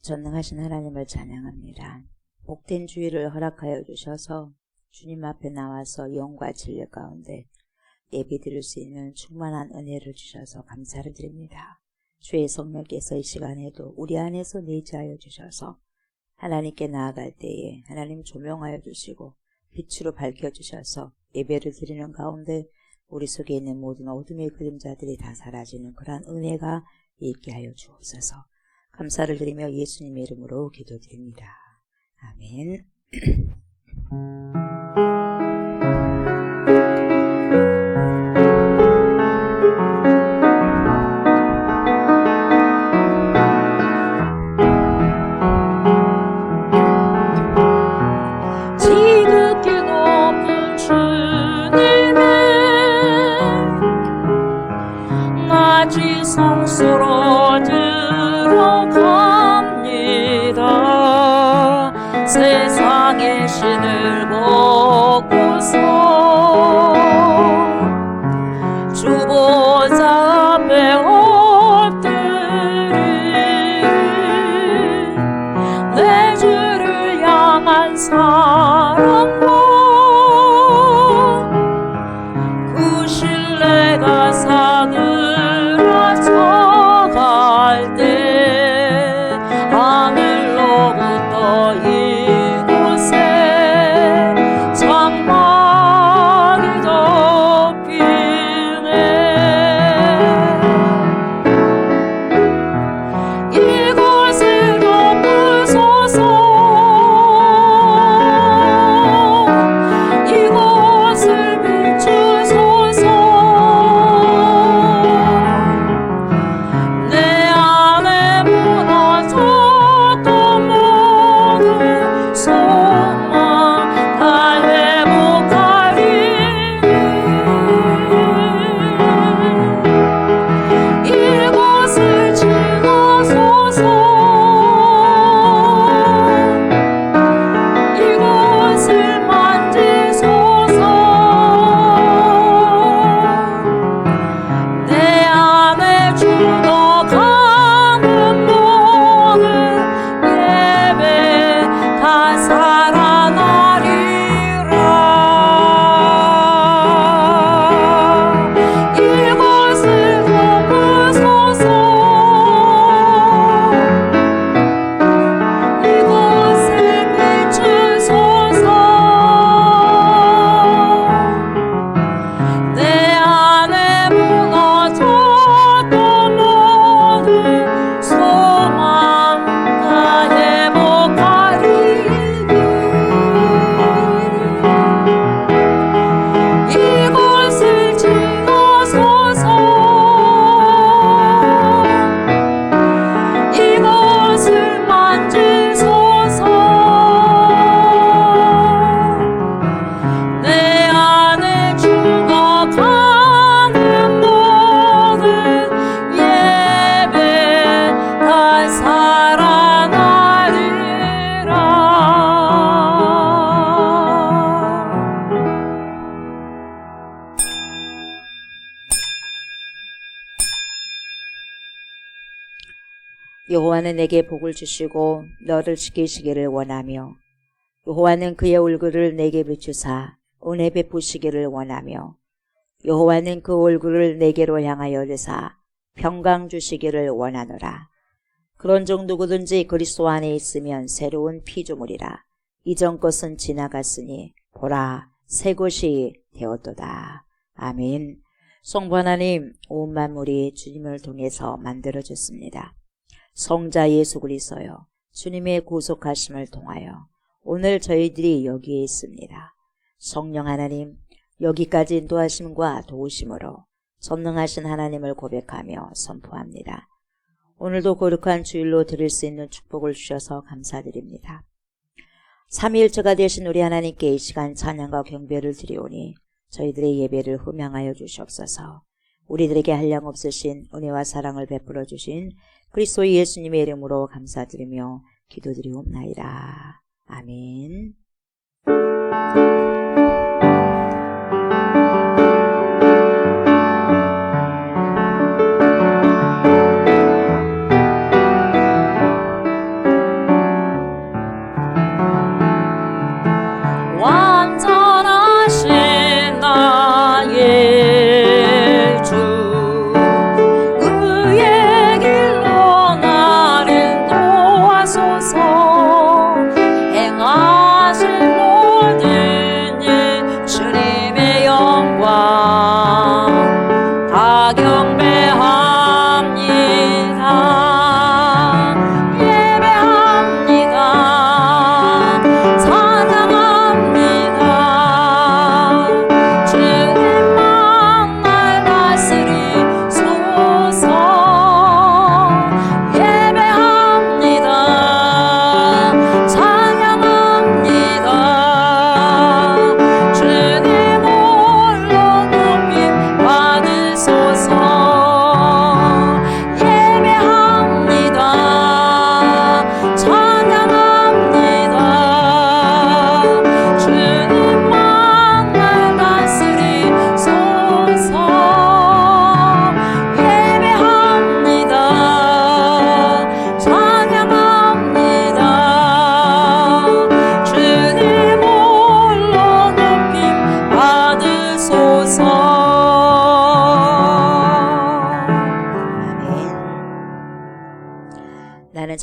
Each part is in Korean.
전능하신 하나님을 찬양합니다. 복된 주일을 허락하여 주셔서 주님 앞에 나와서 영과 진리 가운데 예배드릴 수 있는 충만한 은혜를 주셔서 감사를 드립니다. 주의 성령께서 이 시간에도 우리 안에서 내재하여 주셔서 하나님께 나아갈 때에 하나님 조명하여 주시고 빛으로 밝혀주셔서 예배를 드리는 가운데 우리 속에 있는 모든 어둠의 그림자들이 다 사라지는 그러한 은혜가 있게 하여 주옵소서. 감사를 드리며 예수님의 이름으로 기도드립니다. 아멘. 성소로 들어갑니다. 세상의 신을 보고서 주보자 앞에 엎드리 내 주를 향한 사랑과 그 신뢰가 사그라져갈 때 하늘로부터 이곳에 장막이 덮이네. 이곳을 덮으소서. 이곳을 비추소서. 여호와는 내게 복을 주시고 너를 지키시기를 원하며 여호와는 그의 얼굴을 내게 비추사 은혜 베푸시기를 원하며 여호와는 그 얼굴을 내게로 향하여 드사 평강 주시기를 원하노라. 그런즉 누구든지 그리스도 안에 있으면 새로운 피조물이라. 이전 것은 지나갔으니 보라 새 것이 되었도다. 아멘. 성부 하나님, 온 만물이 주님을 통해서 만들어졌습니다. 성자 예수 그리스도여, 주님의 구속하심을 통하여 오늘 저희들이 여기에 있습니다. 성령 하나님, 여기까지 인도하심과 도우심으로 전능하신 하나님을 고백하며 선포합니다. 오늘도 거룩한 주일로 드릴 수 있는 축복을 주셔서 감사드립니다. 삼위일체가 되신 우리 하나님께 이 시간 찬양과 경배를 드리오니 저희들의 예배를 흠양하여 주시옵소서. 우리들에게 한량없으신 은혜와 사랑을 베풀어 주신 그리스도 예수님의 이름으로 감사드리며 기도드리옵나이다. 아멘.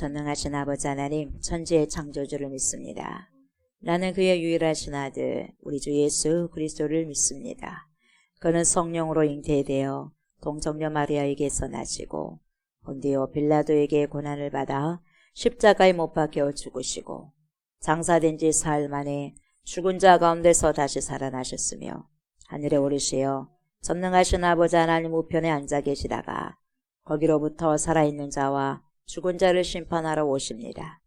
전능하신 아버지 하나님, 천지의 창조주를 믿습니다. 나는 그의 유일하신 아들, 우리 주 예수 그리스도를 믿습니다. 그는 성령으로 잉태되어 동정녀 마리아에게서 나시고 본디오 빌라도에게 고난을 받아 십자가에 못 박혀 죽으시고 장사된 지 사흘 만에 죽은 자 가운데서 다시 살아나셨으며 하늘에 오르시어 전능하신 아버지 하나님 우편에 앉아 계시다가 거기로부터 살아있는 자와 죽은 자를 심판하러 오십니다.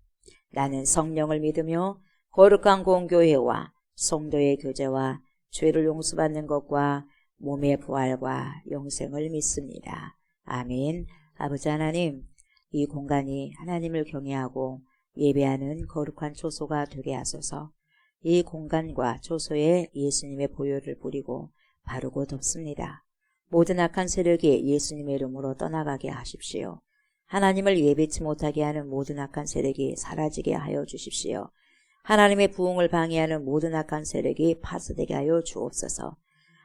나는 성령을 믿으며 거룩한 공교회와 성도의 교제와 죄를 용서받는 것과 몸의 부활과 영생을 믿습니다. 아멘. 아버지 하나님, 이 공간이 하나님을 경외하고 예배하는 거룩한 초소가 되게 하소서. 이 공간과 초소에 예수님의 보혈을 뿌리고 바르고 덮습니다. 모든 악한 세력이 예수님의 이름으로 떠나가게 하십시오. 하나님을 예배치 못하게 하는 모든 악한 세력이 사라지게 하여 주십시오. 하나님의 부흥을 방해하는 모든 악한 세력이 파쇄되게 하여 주옵소서.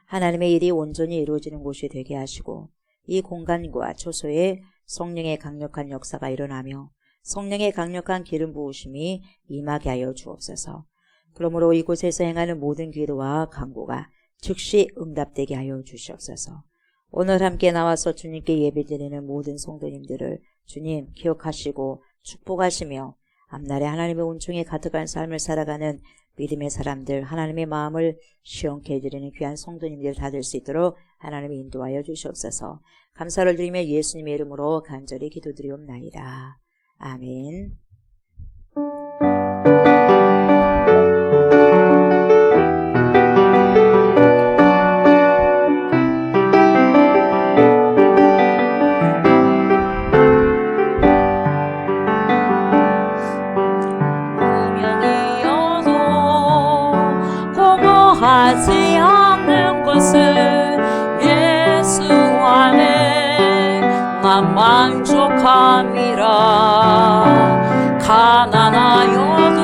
하나님의 일이 온전히 이루어지는 곳이 되게 하시고 이 공간과 초소에 성령의 강력한 역사가 일어나며 성령의 강력한 기름 부으심이 임하게 하여 주옵소서. 그러므로 이곳에서 행하는 모든 기도와 간구가 즉시 응답되게 하여 주시옵소서. 오늘 함께 나와서 주님께 예배드리는 모든 성도님들을 주님 기억하시고 축복하시며 앞날에 하나님의 은총에 가득한 삶을 살아가는 믿음의 사람들, 하나님의 마음을 시원케 해드리는 귀한 성도님들 다 될 수 있도록 하나님이 인도하여 주시옵소서. 감사를 드리며 예수님의 이름으로 간절히 기도드리옵나이다. 아멘. 하지 않는 것은 예수 안에 난 만족함이라. 가난하여도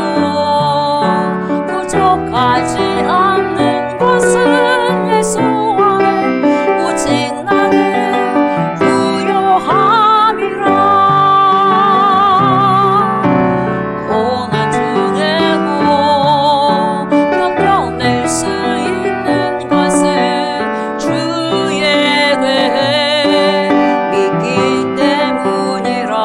부족하지 않는 것은 예수 안에 오직 나는 부요함이라. 고난 중에도 견뎌낼 수 있는 것은 주의 괴 믿기 때문이라.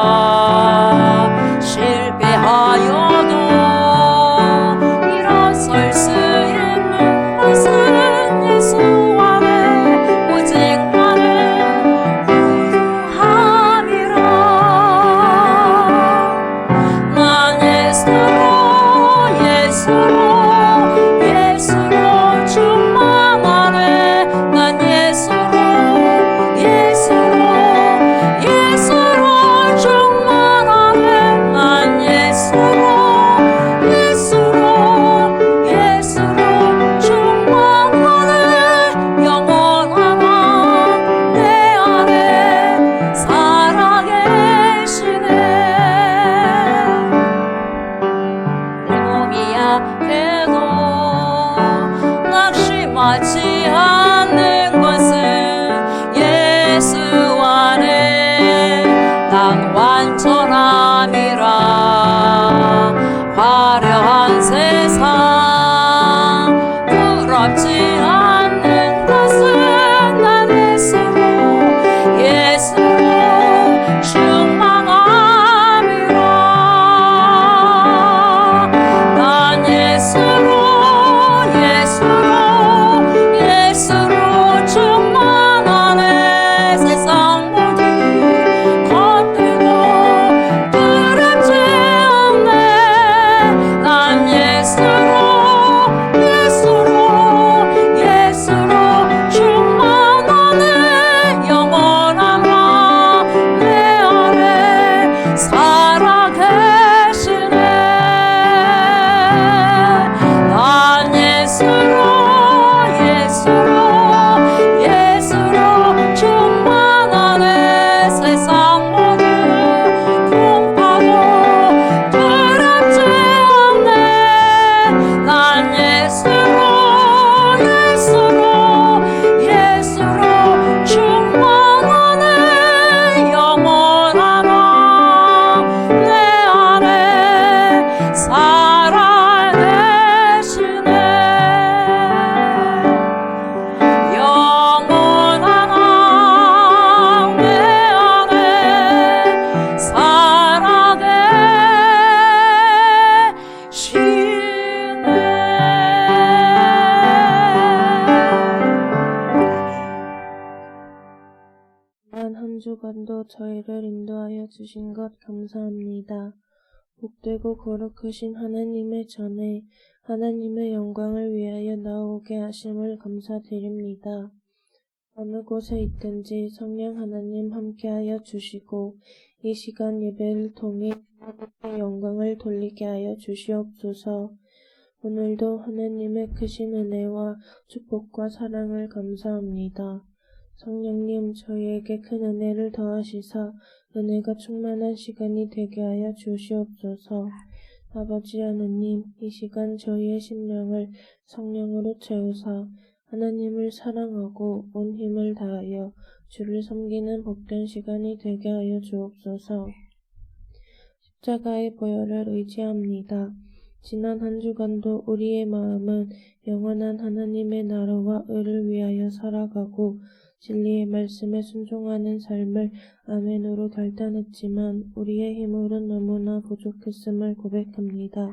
주간도 저희를 인도하여 주신 것 감사합니다. 복되고 거룩하신 하나님의 전에 하나님의 영광을 위하여 나오게 하심을 감사드립니다. 어느 곳에 있든지 성령 하나님 함께하여 주시고 이 시간 예배를 통해 하나님의 영광을 돌리게 하여 주시옵소서. 오늘도 하나님의 크신 은혜와 축복과 사랑을 감사합니다. 성령님 저희에게 큰 은혜를 더하시사 은혜가 충만한 시간이 되게 하여 주시옵소서. 아버지 하나님 이 시간 저희의 심령을 성령으로 채우사 하나님을 사랑하고 온 힘을 다하여 주를 섬기는 복된 시간이 되게 하여 주옵소서. 십자가의 보혈을 의지합니다. 지난 한 주간도 우리의 마음은 영원한 하나님의 나라와 의를 위하여 살아가고 진리의 말씀에 순종하는 삶을 아멘으로 결단했지만 우리의 힘으로는 너무나 부족했음을 고백합니다.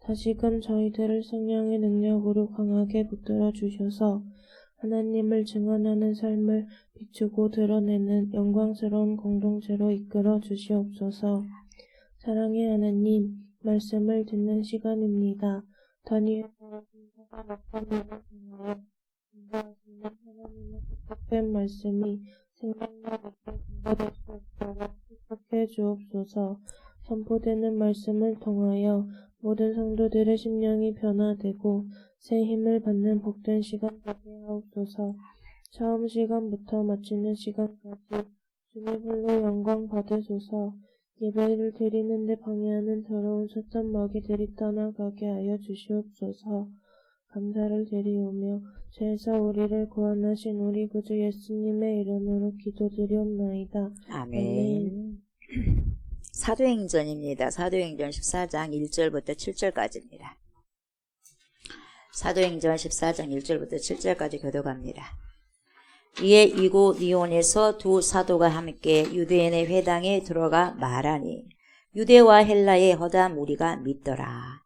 다시금 저희들을 성령의 능력으로 강하게 붙들어 주셔서 하나님을 증언하는 삶을 비추고 드러내는 영광스러운 공동체로 이끌어 주시옵소서. 사랑의 하나님, 말씀을 듣는 시간입니다. 다니엘의 신사가 나타나는 하나님의 뜻밖의 말씀이 생명력 있게 전달될 수 있도록 축복해 주옵소서. 선포되는 말씀을 통하여 모든 성도들의 심령이 변화되고 새 힘을 받는 복된 시간 되게 하옵소서. 처음 시간부터 마치는 시간까지 주님 홀로 영광 받으소서. 예배를 드리는데 방해하는 더러운 숫단 마귀들이 떠나가게 하여 주시옵소서. 감사를 드리오며 죄에서 우리를 구원하신 우리 구주 예수님의 이름으로 기도드리옵나이다. 아멘. 사도행전입니다. 사도행전 14장 1절부터 7절까지입니다. 사도행전 14장 1절부터 7절까지 교독합니다. 이에 이고니온에서 두 사도가 함께 유대인의 회당에 들어가 말하니 유대와 헬라의 허다 무리가 믿더라.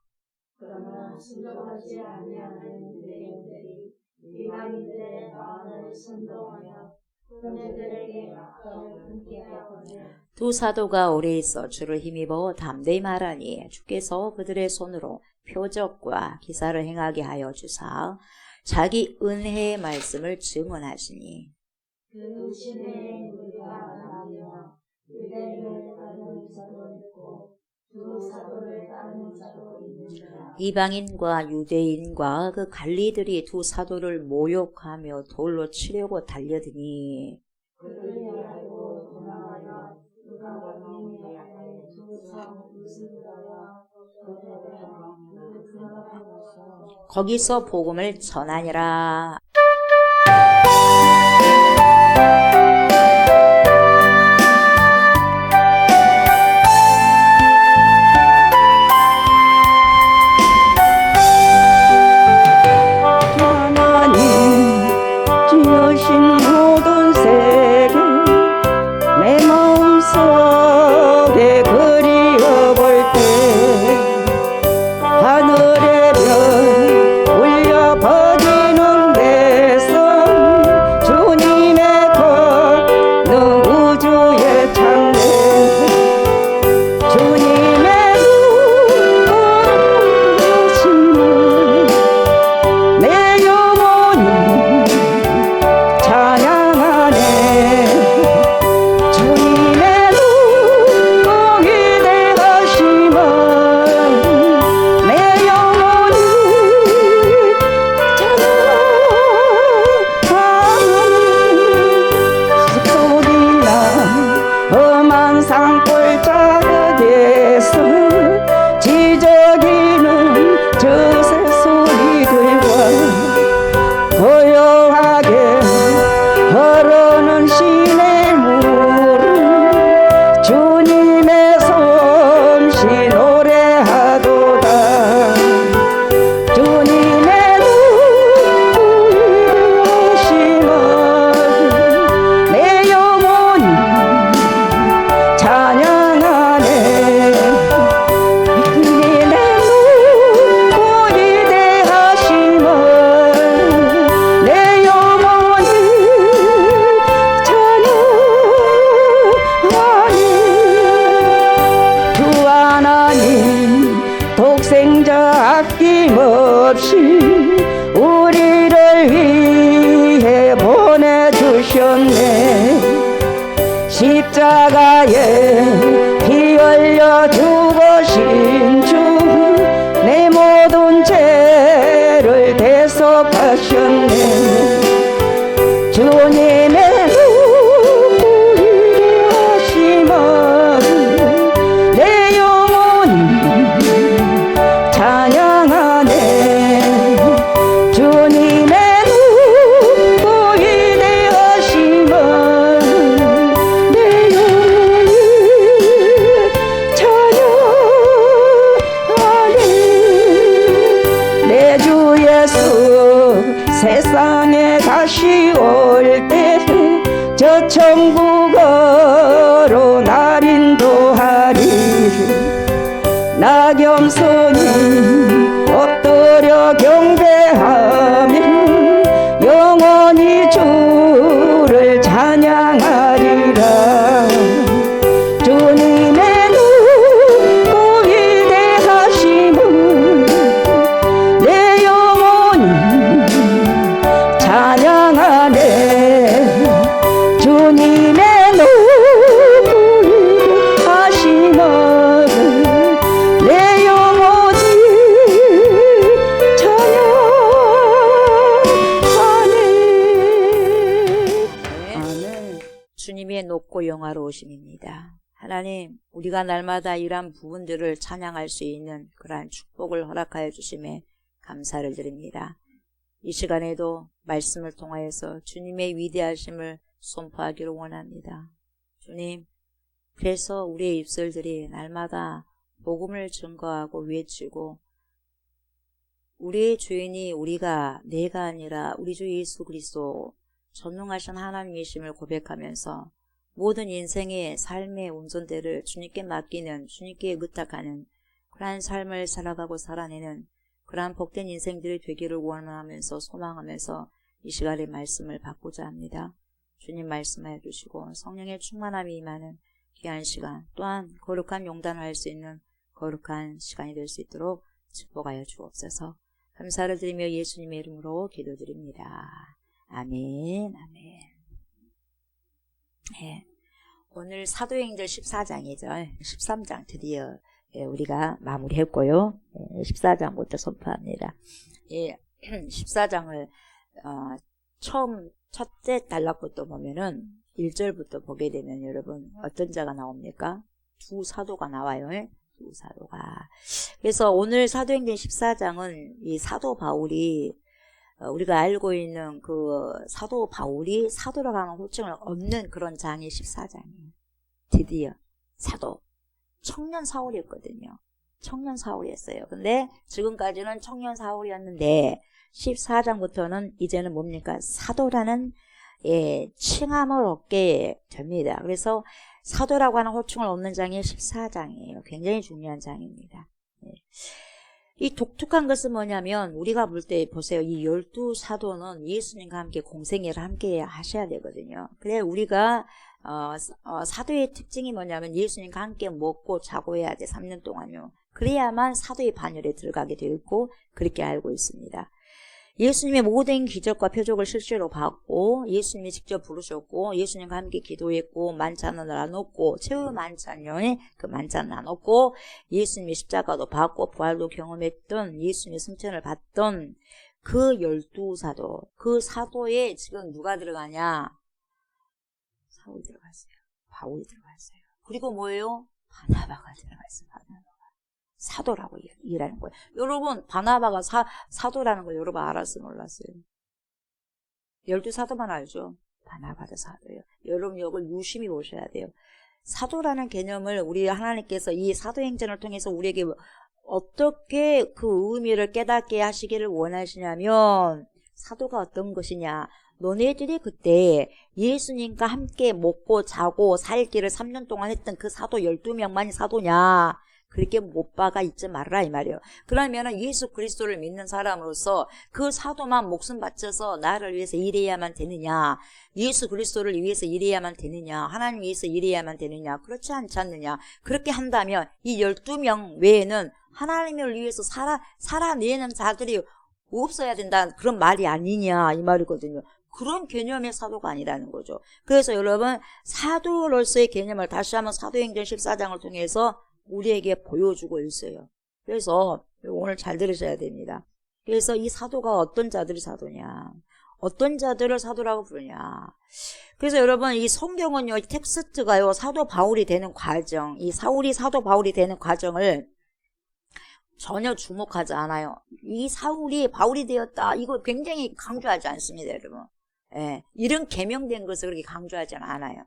그러나 순종하지 아니하는 유대인들이 이방인들의 마음을 선동하여 형제들에게 악함을 품게 하거늘 두 사도가 오래 있어 주를 힘입어 담대히 말하니 주께서 그들의 손으로 표적과 기사를 행하게 하여 주사 자기 은혜의 말씀을 증언하시니 그 신의 무리가 나뉘어 유대인을 따르는 자도 있고 두 사도를 따르는 자도 있느니라. 이방인과 유대인과 그 관리들이 두 사도를 모욕하며 돌로 치려고 달려드니 그들이 알고 도망하여 누가 왕님이 향해 두성 무슨가와 그들의 왕을 생각하면서 거기서 복음을 전하니라. 지으신 모든 세계 내 마음속에 그리워볼 때 하늘의 별 울려 퍼지는 내 십자가에 피 흘려 죽으신 주 내 모든 죄를 대속하셨네. 주님의 위대하심은 내 영혼이 찬양하네. 주님의 위대하심은 내 영혼이 찬양하네. 내 주 예수 세상에 다시 올 때 저 천국으로 날 인도하리. 나 겸손히 엎드려 경배하며 영원히 주를 찬양하리라. 주님의 높고 위대하심은 내 영혼이 찬양하네. 주님의 높고 위대하심은 내 영혼이 찬양하네. 아멘. 주님의 높고 영화로우심입니다. 하나님, 우리가 날마다 이러한 부분들을 찬양할 수 있는 그러한 축복을 허락하여 주심에 감사를 드립니다. 이 시간에도 말씀을 통하여서 주님의 위대하심을 선포하기를 원합니다. 주님, 그래서 우리의 입술들이 날마다 복음을 증거하고 외치고 우리의 주인이 내가 아니라 우리 주 예수 그리스도 전능하신 하나님이심을 고백하면서 모든 인생의 삶의 운전대를 주님께 맡기는, 주님께 의탁하는 그러한 삶을 살아가고 살아내는 그러한 복된 인생들이 되기를 원하면서 소망하면서 이 시간에 말씀을 받고자 합니다. 주님 말씀해 주시고 성령의 충만함이 임하는 귀한 시간, 또한 거룩한 용단을 할 수 있는 거룩한 시간이 될 수 있도록 축복하여 주옵소서. 감사를 드리며 예수님의 이름으로 기도드립니다. 아멘. 아멘. 네. 오늘 사도행전 14장이죠. 13장 드디어 우리가 마무리했고요. 14장부터 선포합니다. 14장을 첫째 단락부터 보면은 1절부터 보게 되면 여러분 어떤 자가 나옵니까? 두 사도가 나와요. 두 사도가. 그래서 오늘 사도행전 14장은 이 사도 바울이 우리가 알고 있는 그 사도 바울이 사도라고 하는 호칭을 얻는 그런 장이 14장이에요. 드디어 사도. 청년 사울이었거든요. 청년 사울이었어요. 근데 지금까지는 청년 사울이었는데 14장부터는 이제는 뭡니까? 사도라는 칭함을 얻게 됩니다. 그래서 사도라고 하는 호칭을 얻는 장이 14장이에요. 굉장히 중요한 장입니다. 이 독특한 것은 뭐냐면 우리가 볼 때 보세요. 이 12사도는 예수님과 함께 공생애를 함께 하셔야 되거든요. 그래 우리가 사도의 특징이 뭐냐면 예수님과 함께 먹고 자고 해야 돼. 3년 동안요. 그래야만 사도의 반열에 들어가게 되어 있고 그렇게 알고 있습니다. 예수님의 모든 기적과 표적을 실제로 봤고 예수님이 직접 부르셨고 예수님과 함께 기도했고 만찬을 나눴고 최후 만찬요. 그 만찬을 나눴고 예수님의 십자가도 받고 부활도 경험했던 예수님의 승천을 받던 그 12사도 그 사도에 지금 누가 들어가냐? 사울이 들어갔어요. 바울이 들어갔어요. 그리고 뭐예요? 바나바가 들어갔어요. 바나바. 사도라고 일하는 거예요. 여러분 바나바가 사도라는 거 여러분 알았어요? 몰랐어요? 12사도만 알죠? 바나바도 사도예요. 여러분 이걸 유심히 보셔야 돼요. 사도라는 개념을 우리 하나님께서 이 사도행전을 통해서 우리에게 어떻게 그 의미를 깨닫게 하시기를 원하시냐면 사도가 어떤 것이냐. 너네들이 그때 예수님과 함께 먹고 자고 살기를 3년 동안 했던 그 사도 12명만이 사도냐. 그렇게 못 박아 있지 말라 이 말이에요. 그러면은 예수 그리스도를 믿는 사람으로서 그 사도만 목숨 바쳐서 나를 위해서 일해야만 되느냐, 예수 그리스도를 위해서 일해야만 되느냐, 하나님 위해서 일해야만 되느냐, 그렇지 않지 않느냐. 그렇게 한다면 이 12명 외에는 하나님을 위해서 살아내는 자들이 없어야 된다 그런 말이 아니냐 이 말이거든요. 그런 개념의 사도가 아니라는 거죠. 그래서 여러분 사도로서의 개념을 다시 한번 사도행전 14장을 통해서 우리에게 보여주고 있어요. 그래서 오늘 잘 들으셔야 됩니다. 그래서 이 사도가 어떤 자들이 사도냐, 어떤 자들을 사도라고 부르냐. 그래서 여러분 이 성경은요, 이 텍스트가요, 사도 바울이 되는 과정, 이 사울이 사도 바울이 되는 과정을 전혀 주목하지 않아요. 이 사울이 바울이 되었다, 이거 굉장히 강조하지 않습니다, 여러분. 예, 이런 계명된 것을 그렇게 강조하지는 않아요.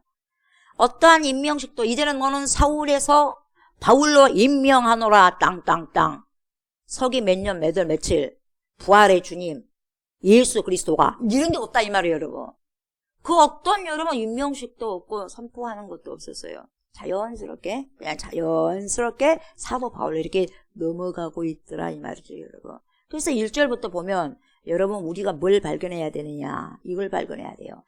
어떠한 임명식도 이제는 너는 사울에서 바울로 임명하노라 땅땅땅. 서기 몇 년 몇 월 며칠 부활의 주님 예수 그리스도가 이런 게 없다 이 말이에요, 여러분. 그 어떤 여러분 임명식도 없고 선포하는 것도 없었어요. 자연스럽게 그냥 자연스럽게 사도 바울로 이렇게 넘어가고 있더라 이 말이죠, 여러분. 그래서 1절부터 보면 여러분 우리가 뭘 발견해야 되느냐, 이걸 발견해야 돼요.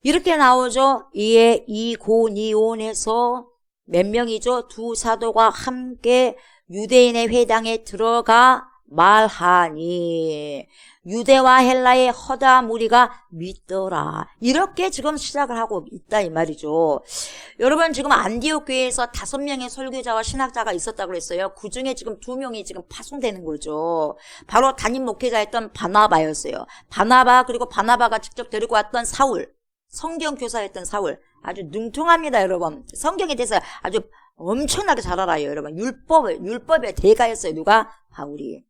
이렇게 나오죠. 이에 이고니온에서 몇 명이죠? 두 사도가 함께 유대인의 회당에 들어가 말하니 유대와 헬라의 허다 무리가 믿더라. 이렇게 지금 시작을 하고 있다 이 말이죠. 여러분 지금 안디옥 교회에서 5명의 설교자와 신학자가 있었다고 그랬어요. 그 중에 지금 2명이 지금 파송되는 거죠. 바로 담임 목회자였던 바나바였어요. 바나바, 그리고 바나바가 직접 데리고 왔던 사울, 성경 교사였던 사울. 아주 능통합니다, 여러분. 성경에 대해서 아주 엄청나게 잘 알아요, 여러분. 율법의 대가였어요. 누가? 바울이.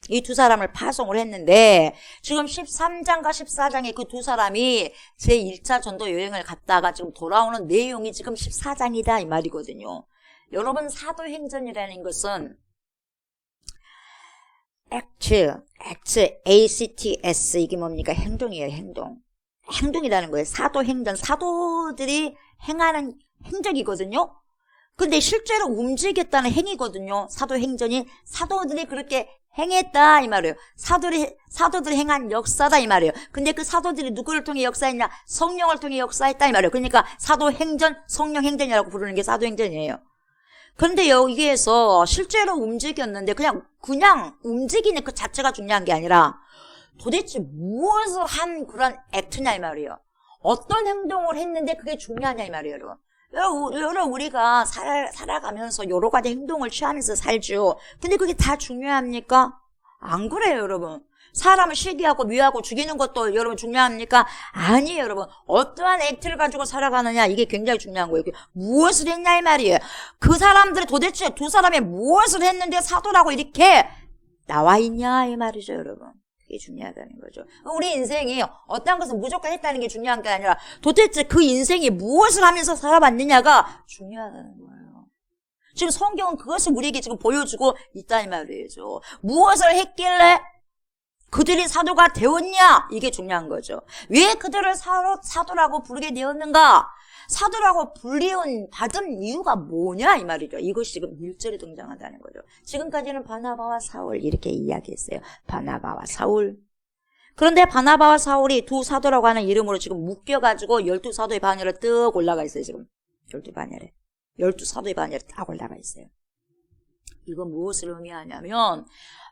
이 두 사람을 파송을 했는데 지금 13장과 14장에 그 두 사람이 제1차 전도 여행을 갔다가 지금 돌아오는 내용이 지금 14장이다 이 말이거든요. 여러분 사도행전이라는 것은 ACTS 이게 뭡니까? 행동이에요, 행동. 행동이라는 거예요. 사도행전, 사도들이 행하는 행적이거든요. 근데 실제로 움직였다는 행위거든요. 사도행전이 사도들이 그렇게 행했다 이 말이에요. 사도들이 행한 역사다 이 말이에요. 근데 그 사도들이 누구를 통해 역사했냐? 성령을 통해 역사했다 이 말이에요. 그러니까 사도행전, 성령행전이라고 부르는 게 사도행전이에요. 그런데 여기에서 실제로 움직였는데 그냥 움직이는 그 자체가 중요한 게 아니라 도대체 무엇을 한 그런 액트냐 이 말이에요. 어떤 행동을 했는데 그게 중요하냐 이 말이에요, 여러분. 여러분 우리가 살아가면서 여러 가지 행동을 취하면서 살죠. 근데 그게 다 중요합니까? 안 그래요, 여러분. 사람을 시기하고 미워하고 죽이는 것도 여러분 중요합니까? 아니에요, 여러분. 어떠한 액트를 가지고 살아가느냐, 이게 굉장히 중요한 거예요. 무엇을 했냐 이 말이에요. 그 사람들이 도대체 두 사람이 무엇을 했는데 사도라고 이렇게 나와 있냐 이 말이죠, 여러분. 그게 중요하다는 거죠. 우리 인생이 어떤 것을 무조건 했다는 게 중요한 게 아니라 도대체 그 인생이 무엇을 하면서 살아봤느냐가 중요하다는 거예요. 지금 성경은 그것을 우리에게 지금 보여주고 있다는 말이죠. 무엇을 했길래 그들이 사도가 되었냐? 이게 중요한 거죠. 왜 그들을 사도라고 부르게 되었는가? 사도라고 받은 이유가 뭐냐 이 말이죠. 이것이 지금 1절에 등장한다는 거죠. 지금까지는 바나바와 사울 이렇게 이야기했어요. 바나바와 사울. 그런데 바나바와 사울이 두 사도라고 하는 이름으로 지금 묶여가지고 12사도의 반열에 뜩 올라가 있어요. 지금 12사도의 반열에 딱 올라가 있어요. 이건 무엇을 의미하냐면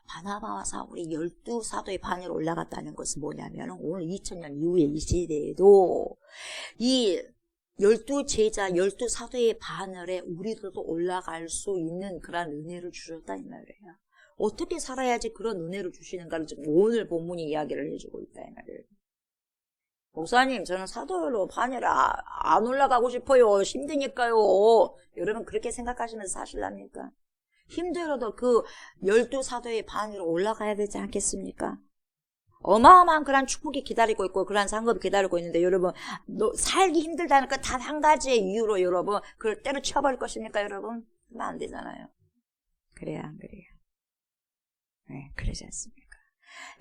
바나바와 사울이 12사도의 반열에 올라갔다는 것은 뭐냐면 오늘 2000년 이후에 이 시대에도 이 12제자, 12사도의 반열에 우리들도 올라갈 수 있는 그런 은혜를 주셨다 이 말이에요. 어떻게 살아야지 그런 은혜를 주시는가를 지금 오늘 본문이 이야기를 해주고 있다 이 말이에요. 목사님, 저는 사도로 반열에 안 올라가고 싶어요. 힘드니까요. 여러분 그렇게 생각하시면서 사실랍니까? 힘들어도 그 12사도의 반열로 올라가야 되지 않겠습니까? 어마어마한 그런 축복이 기다리고 있고 그런 상급이 기다리고 있는데 여러분 살기 힘들다는 그 단 한 가지의 이유로 여러분 그걸 때려쳐버릴 것입니까 여러분? 그러면 안 되잖아요. 그래야 안 그래요? 네, 그러지 않습니까?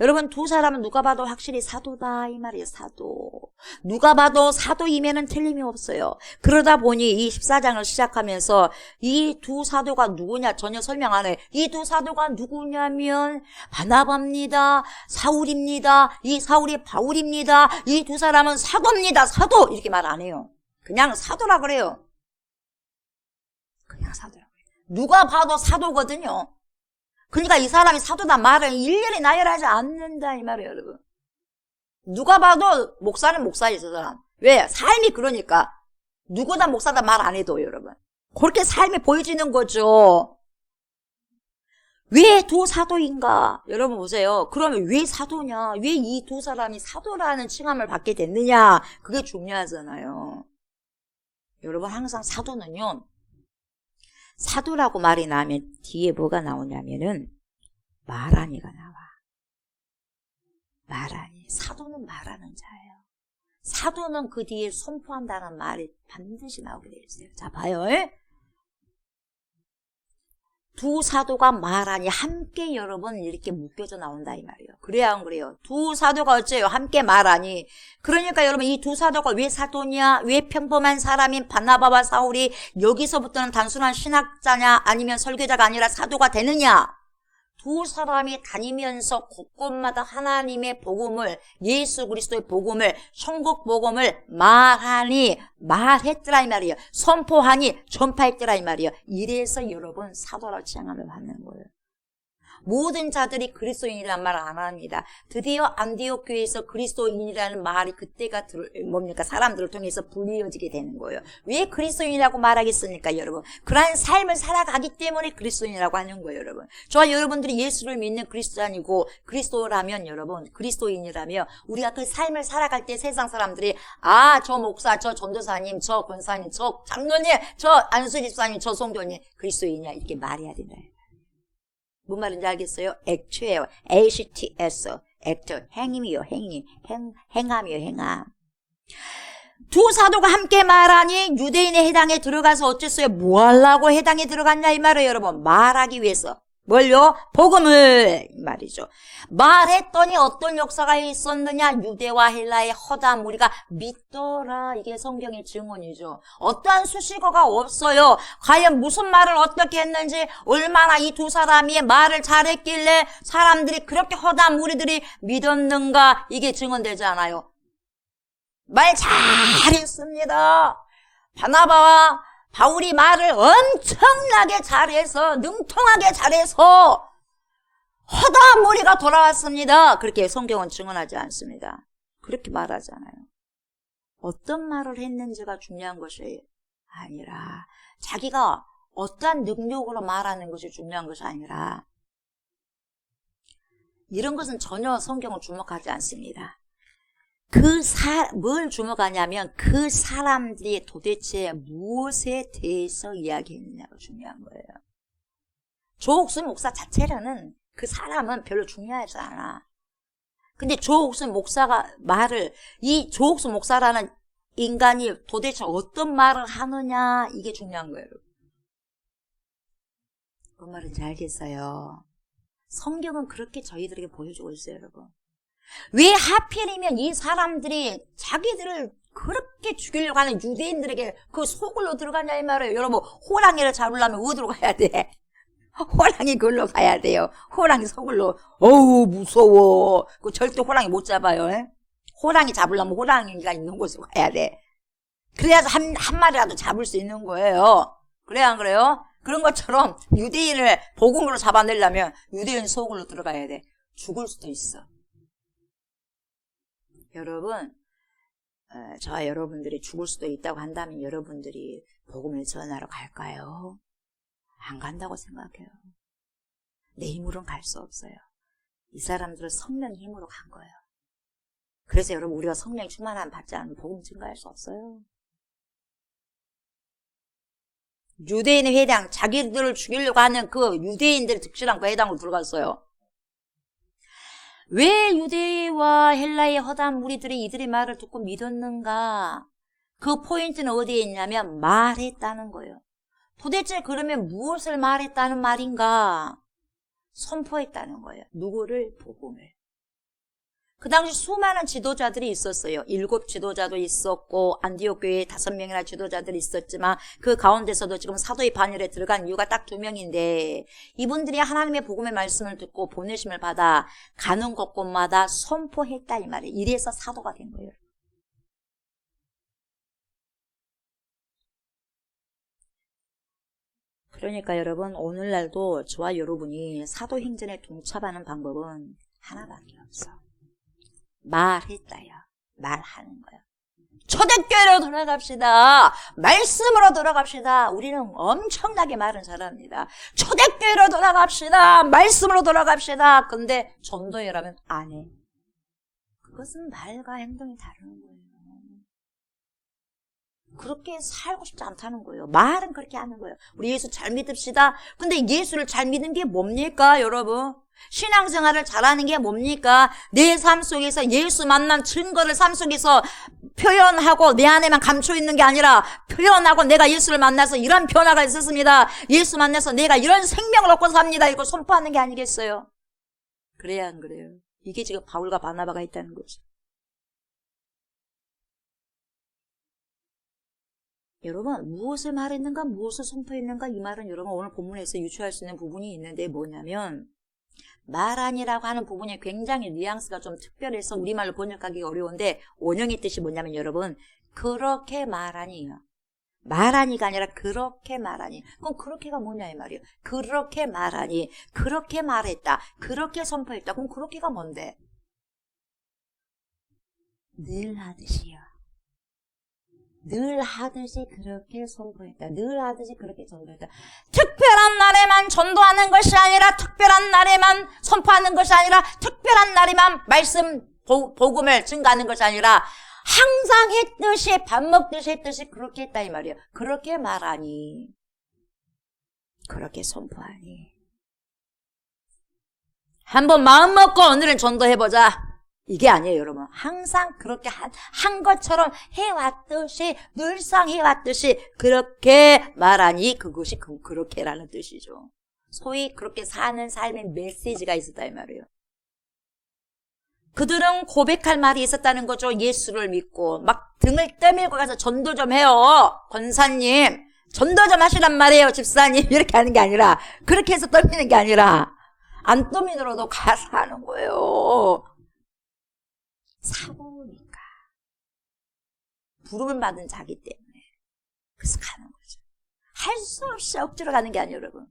여러분 두 사람은 누가 봐도 확실히 사도다 이 말이에요. 사도. 누가 봐도 사도임에는 틀림이 없어요. 그러다 보니 이 14장을 시작하면서 이 두 사도가 누구냐 전혀 설명 안 해요. 이 두 사도가 누구냐면 바나바입니다. 사울입니다. 이 사울이 바울입니다. 이 두 사람은 사도입니다. 사도 이렇게 말 안 해요. 그냥 사도라 그래요. 그냥 사도라 그래요. 누가 봐도 사도거든요. 그러니까 이 사람이 사도다 말을 일일이 나열하지 않는다 이 말이에요, 여러분. 누가 봐도 목사는 목사예요, 저 사람. 왜? 삶이 그러니까. 누구나 목사다 말 안 해도 여러분. 그렇게 삶이 보여지는 거죠. 왜 두 사도인가? 여러분 보세요. 그러면 왜 사도냐? 왜 이 두 사람이 사도라는 칭함을 받게 됐느냐? 그게 중요하잖아요. 여러분 항상 사도는요. 사도라고 말이 나면 뒤에 뭐가 나오냐면은 말하니가 나와. 말하니. 사도는 말하는 자예요. 사도는 그 뒤에 선포한다는 말이 반드시 나오게 되어 있어요. 자, 봐요. 두 사도가 말하니 함께 여러분 이렇게 묶여져 나온다 이 말이에요. 그래야 안 그래요? 두 사도가 어째요? 함께 말하니. 그러니까 여러분 이 두 사도가 왜 사도냐? 왜 평범한 사람인 바나바와 사울이 여기서부터는 단순한 신학자냐 아니면 설교자가 아니라 사도가 되느냐? 두 사람이 다니면서 곳곳마다 하나님의 복음을, 예수 그리스도의 복음을, 천국 복음을 말했더라 이 말이에요. 선포하니 전파했더라 이 말이에요. 이래서 여러분 사도라고 칭함을 받는 거예요. 모든 자들이 그리스도인이라는 말을 안 합니다. 드디어 안디옥 교회에서 그리스도인이라는 말이 그때가 사람들을 통해서 불리어지게 되는 거예요. 왜 그리스도인이라고 말하겠습니까, 여러분? 그러한 삶을 살아가기 때문에 그리스도인이라고 하는 거예요, 여러분. 저와 여러분들이 예수를 믿는 그리스도인이고 그리스도라면 여러분, 그리스도인이라면 우리가 그 삶을 살아갈 때 세상 사람들이 저 목사, 저 전도사님, 저 권사님, 저 장로님, 저 안수집사님, 저 성도님 그리스도인이야 이렇게 말해야 된다. 뭔 말인지 알겠어요? 액트예요. ACTS. 액트. 행임이요. 행함이요. 행함. 두 사도가 함께 말하니 유대인의 해당에 들어가서 어쨌어요? 뭐 하려고 해당에 들어갔냐 이 말이에요, 여러분. 말하기 위해서. 뭘요? 복음을 이 말이죠. 말했더니 어떤 역사가 있었느냐? 유대와 헬라의 허다 무리가 믿더라. 이게 성경의 증언이죠. 어떠한 수식어가 없어요. 과연 무슨 말을 어떻게 했는지, 얼마나 이 두 사람이 말을 잘했길래 사람들이 그렇게 허다 무리들이 믿었는가, 이게 증언되지 않아요. 말 잘했습니다. 바나바와 바울이 말을 엄청나게 잘해서, 능통하게 잘해서 허다한 무리가 돌아왔습니다. 그렇게 성경은 증언하지 않습니다. 그렇게 말하잖아요. 어떤 말을 했는지가 중요한 것이 아니라, 자기가 어떠한 능력으로 말하는 것이 중요한 것이 아니라, 이런 것은 전혀 성경을 주목하지 않습니다. 뭘 주목하냐면 그 사람들이 도대체 무엇에 대해서 이야기했느냐가 중요한 거예요. 조옥순 목사 자체로는 그 사람은 별로 중요하지 않아. 근데 조옥순 목사가 이 조옥순 목사라는 인간이 도대체 어떤 말을 하느냐, 이게 중요한 거예요. 그 말인지 알겠어요? 성경은 그렇게 저희들에게 보여주고 있어요, 여러분. 왜 하필이면 이 사람들이 자기들을 그렇게 죽이려고 하는 유대인들에게 그 소굴로 들어가냐 이 말이에요. 여러분, 호랑이를 잡으려면 어디로 가야 돼? 호랑이 글로 가야 돼요. 호랑이 소굴로. 어우 무서워. 그 절대 호랑이 못 잡아요. 호랑이 잡으려면 호랑이가 있는 곳으로 가야 돼. 그래야지 한 마리라도 잡을 수 있는 거예요. 그래야 안 그래요? 그런 것처럼 유대인을 복음으로 잡아내려면 유대인 소굴로 들어가야 돼. 죽을 수도 있어. 여러분, 저와 여러분들이 죽을 수도 있다고 한다면 여러분들이 복음을 전하러 갈까요? 안 간다고 생각해요. 내 힘으로는 갈 수 없어요. 이 사람들은 성령의 힘으로 간 거예요. 그래서 여러분, 우리가 성령의 충만함 받지 않으면 복음 증거할 수 없어요. 유대인의 회당, 자기들을 죽이려고 하는 그 유대인들의 특실한 그 회당으로 들어갔어요. 왜 유대와 헬라의 허다한 무리들이 이들의 말을 듣고 믿었는가? 그 포인트는 어디에 있냐면 말했다는 거예요. 도대체 그러면 무엇을 말했다는 말인가? 선포했다는 거예요. 누구를? 복음을. 그 당시 수많은 지도자들이 있었어요. 7 지도자도 있었고 안디옥 교회에 5명이나 지도자들이 있었지만 그 가운데서도 지금 사도의 반열에 들어간 이유가 딱 2명인데 이분들이 하나님의 복음의 말씀을 듣고 보내심을 받아 가는 곳곳마다 선포했다 이 말이에요. 이래서 사도가 된 거예요. 그러니까 여러분, 오늘날도 저와 여러분이 사도행전에 동참하는 방법은 하나밖에 없어. 말했다요. 말하는 거예요. 초대교회로 돌아갑시다. 말씀으로 돌아갑시다. 우리는 엄청나게 말은 잘합니다. 초대교회로 돌아갑시다. 말씀으로 돌아갑시다. 근데 전도회라면 안 해. 그것은 말과 행동이 다른 거예요. 그렇게 살고 싶지 않다는 거예요. 말은 그렇게 하는 거예요. 우리 예수 잘 믿읍시다. 근데 예수를 잘 믿는 게 뭡니까, 여러분? 신앙생활을 잘하는 게 뭡니까? 내 삶 속에서 예수 만난 증거를 삶 속에서 표현하고 내 안에만 감춰 있는 게 아니라 표현하고 내가 예수를 만나서 이런 변화가 있었습니다. 예수 만나서 내가 이런 생명을 얻고 삽니다. 이거 선포하는 게 아니겠어요? 그래야 안 그래요? 이게 지금 바울과 바나바가 있다는 거죠. 여러분, 무엇을 말했는가, 무엇을 선포했는가, 이 말은 여러분 오늘 본문에서 유추할 수 있는 부분이 있는데 뭐냐면, 말하니라고 하는 부분이 굉장히 뉘앙스가 좀 특별해서 우리말로 번역하기 어려운데, 원형의 뜻이 뭐냐면 여러분, 그렇게 말하니요. 말하니가 아니라 그렇게 말하니. 그럼 그렇게가 뭐냐 이 말이에요. 그렇게 말하니, 그렇게 말했다, 그렇게 선포했다. 그럼 그렇게가 뭔데? 늘 하듯이요. 늘 하듯이 그렇게 선포했다. 늘 하듯이 그렇게 전도했다. 특별한 날에만 전도하는 것이 아니라, 특별한 날에만 선포하는 것이 아니라, 특별한 날에만 말씀, 복음을 증가하는 것이 아니라, 항상 했듯이, 밥 먹듯이 했듯이 그렇게 했다 이 말이에요. 그렇게 말하니, 그렇게 선포하니. 한번 마음 먹고 오늘은 전도해보자. 이게 아니에요, 여러분. 항상 그렇게 한 것처럼 해왔듯이, 늘상 해왔듯이, 그렇게 말하니, 그것이 그렇게라는 뜻이죠. 소위 그렇게 사는 삶의 메시지가 있었다, 이 말이에요. 그들은 고백할 말이 있었다는 거죠. 예수를 믿고. 막 등을 떠밀고 가서 전도 좀 해요. 권사님. 전도 좀 하시란 말이에요, 집사님. 이렇게 하는 게 아니라, 그렇게 해서 떠미는 게 아니라, 안 떠미더라도 가서 하는 거예요. 사고니까. 부름을 받은 자기 때문에. 그래서 가는 거죠. 할 수 없이 억지로 가는 게 아니에요, 여러분.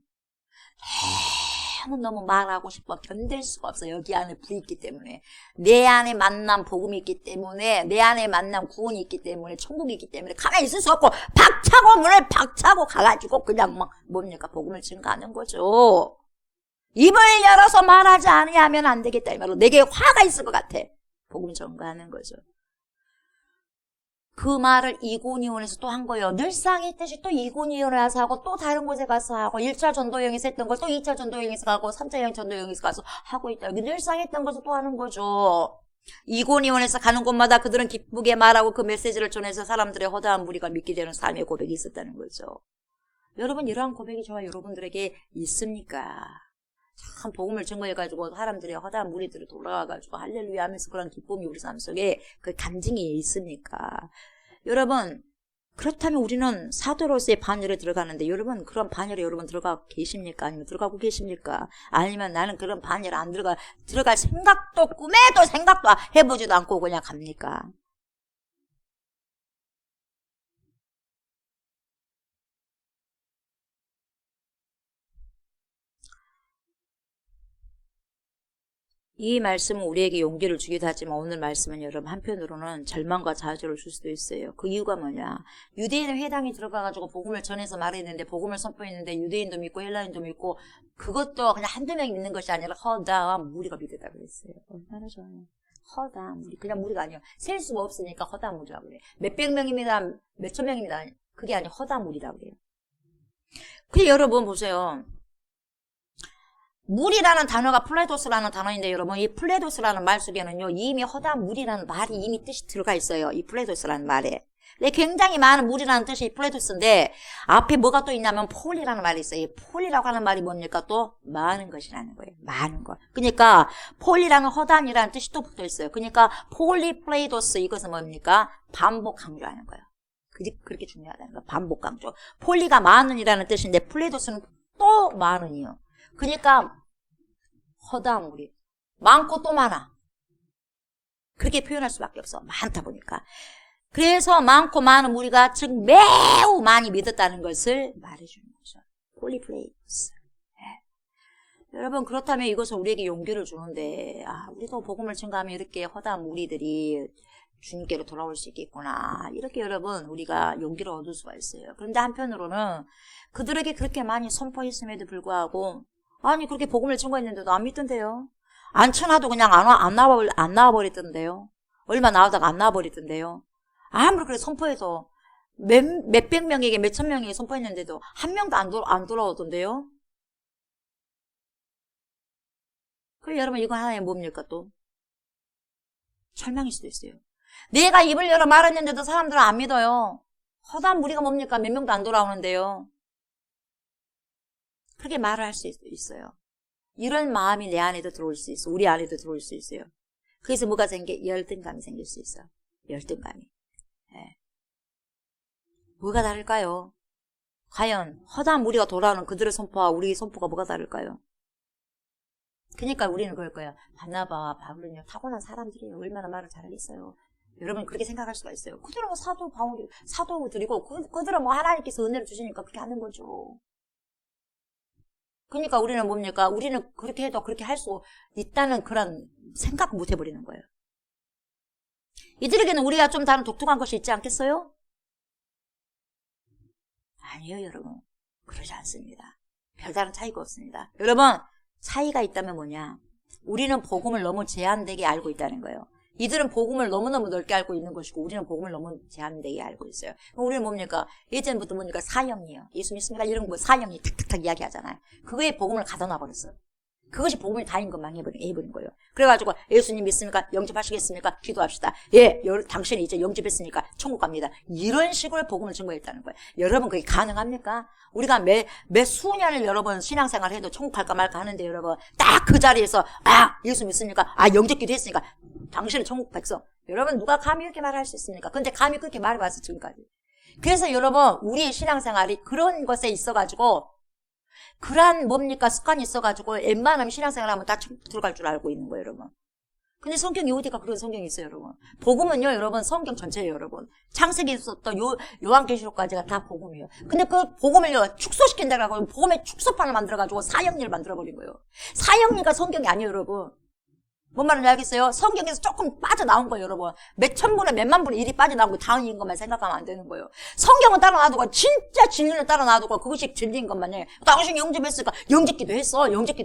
너무 말하고 싶어. 견딜 수가 없어. 여기 안에 불이 있기 때문에. 내 안에 만난 복음이 있기 때문에, 내 안에 만난 구원이 있기 때문에, 천국이 있기 때문에 가만히 있을 수 없고, 박차고 문을 박차고 가가지고 그냥 막 뭡니까? 복음을 증가하는 거죠. 입을 열어서 말하지 아니하면 안 되겠다 이 말로. 내게 화가 있을 것 같아. 복음 전가하는 거죠. 그 말을 이고니온에서 또 한 거예요. 늘상 했듯이 또 이고니온에 가서 하고, 또 다른 곳에 가서 하고, 1차 전도여행에서 했던 걸 또 2차 전도여행에서 가고, 3차 전도여행에서 가서 하고 있다. 늘상 했던 것을 또 하는 거죠. 이고니온에서 가는 곳마다 그들은 기쁘게 말하고 그 메시지를 전해서 사람들의 허다한 무리가 믿게 되는 삶의 고백이 있었다는 거죠. 여러분, 이러한 고백이 저와 여러분들에게 있습니까? 참 복음을 증거해가지고 사람들의 허다한 무리들을 돌아와가지고 할렐루야 하면서 그런 기쁨이 우리 삶 속에 그 간증이 있습니까? 여러분, 그렇다면 우리는 사도로서의 반열에 들어가는데, 여러분 그런 반열에 여러분 들어가고 계십니까? 아니면 들어가고 계십니까? 아니면 나는 그런 반열에 안 들어갈 생각도, 꿈에도 생각도 해보지도 않고 그냥 갑니까? 이 말씀은 우리에게 용기를 주기도 하지만 오늘 말씀은 여러분 한편으로는 절망과 좌절을 줄 수도 있어요. 그 이유가 뭐냐? 유대인 회당에 들어가가지고 복음을 전해서 말했는데, 복음을 선포했는데 유대인도 믿고 헬라인도 믿고, 그것도 그냥 한두 명이 믿는 것이 아니라 허다한 무리가 믿었다 그랬어요. 얼마나 좋아요. 허다한 무리. 그냥 무리가 아니에요. 셀 수가 없으니까 허다한 무리라고 그래요. 몇백 명입니다. 몇천 명입니다. 그게 아니라 허다한 무리라고 그래요. 그 여러분 보세요. 물이라는 단어가 플레도스라는 단어인데, 여러분 이 플레도스라는 말 속에는요 이미 허다한 물이라는 말이 이미 뜻이 들어가 있어요. 이 플레도스라는 말에. 근데 굉장히 많은 물이라는 뜻이 플레도스인데, 앞에 뭐가 또 있냐면 폴이라는 말이 있어요. 이 폴이라고 하는 말이 뭡니까? 또 많은 것이라는 거예요. 많은 것. 그러니까 폴이라는 허다한이라는 뜻이 또 붙어 있어요. 그러니까 폴리플레이도스, 이것은 뭡니까? 반복 강조하는 거예요. 그렇게 중요하다는 거예요. 반복 강조. 폴리가 많은이라는 뜻인데 플레이도스는 또 많은이요. 그러니까 허다한 무리. 많고 또 많아. 그렇게 표현할 수밖에 없어. 많다 보니까. 그래서 많고 많은 무리가 즉 매우 많이 믿었다는 것을 말해주는 거죠. 폴리플레이스. 여러분, 그렇다면 이것은 우리에게 용기를 주는데, 우리도 복음을 증거하면 이렇게 허다한 무리들이 주님께로 돌아올 수 있겠구나. 이렇게 여러분, 우리가 용기를 얻을 수가 있어요. 그런데 한편으로는 그들에게 그렇게 많이 선포했음에도 불구하고, 아니, 그렇게 복음을 증거했는데도 안 믿던데요. 안 쳐놔도 그냥 안 나와버리던데요. 얼마 나오다가 안 나와버리던데요. 아무리 그렇게 선포해서 몇백 명에게 몇천 명에게 선포했는데도 한 명도 안 돌아오던데요. 그럼 여러분, 이거 하나의 뭡니까 또? 철망일 수도 있어요. 내가 입을 열어 말했는데도 사람들은 안 믿어요. 허다한 무리가 뭡니까? 몇 명도 안 돌아오는데요. 그렇게 말을 할 수 있어요. 이런 마음이 내 안에도 들어올 수 있어. 우리 안에도 들어올 수 있어요. 그래서 뭐가 열등감이 생길 수 있어. 열등감이. 네. 뭐가 다를까요? 과연 허다한 무리가 돌아오는 그들의 선포와 우리의 선포가 뭐가 다를까요? 그러니까 우리는 그럴 거예요. 바나바, 바울은요, 타고난 사람들이에요. 얼마나 말을 잘하겠어요. 여러분 그렇게 생각할 수가 있어요. 그들은 뭐 사도들이고 그들은 뭐 하나님께서 은혜를 주시니까 그렇게 하는 거죠. 그러니까 우리는 뭡니까? 우리는 그렇게 해도 그렇게 할 수 있다는 그런 생각 못 해버리는 거예요. 이들에게는 우리가 좀 다른 독특한 것이 있지 않겠어요? 아니요, 여러분. 그러지 않습니다. 별다른 차이가 없습니다. 여러분, 차이가 있다면 뭐냐? 우리는 복음을 너무 제한되게 알고 있다는 거예요. 이들은 복음을 너무너무 넓게 알고 있는 것이고 우리는 복음을 너무 제한되게 알고 있어요. 우리는 뭡니까? 예전부터 뭡니까? 사형이요. 예수 믿습니까? 이런 거 사형이 탁탁탁 이야기하잖아요. 그거에 복음을 가둬놔 버렸어요. 그것이 복음이 다인 것만 해버린 거예요. 그래가지고 예수님 믿습니까? 영접하시겠습니까? 기도합시다. 예, 당신이 이제 영접했으니까 천국 갑니다. 이런 식으로 복음을 증거했다는 거예요. 여러분 그게 가능합니까? 우리가 매 수년을 여러분 신앙생활을 해도 천국 갈까 말까 하는데 여러분 딱 그 자리에서 예수 믿습니까? 영접기도 했으니까 당신은 천국 백성. 여러분 누가 감히 이렇게 말할 수 있습니까? 근데 감히 그렇게 말해봤어 지금까지. 그래서 여러분 우리의 신앙생활이 그런 것에 있어가지고 그러한 뭡니까 습관이 있어가지고 웬만하면 신앙생활하면 다 천국 들어갈 줄 알고 있는 거예요 여러분. 근데 성경이 어디가 그런 성경이 있어요 여러분. 복음은요 여러분 성경 전체예요 여러분. 창세기에서부터 요한계시록까지가 다 복음이에요. 근데 그 복음을요 축소시킨다고 복음의 축소판을 만들어가지고 사형리를 만들어버린 거예요. 사형리가 성경이 아니에요 여러분. 뭔 말인지 알겠어요? 성경에서 조금 빠져나온 거예요, 여러분. 몇 천분의 몇만 분의 일이 빠져나온 거 다행인 것만 생각하면 안 되는 거예요. 성경은 따라 놔두고, 진짜 진리는 따라 놔두고, 그것이 진리인 것만 해. 당신 영접했으니까, 영접기도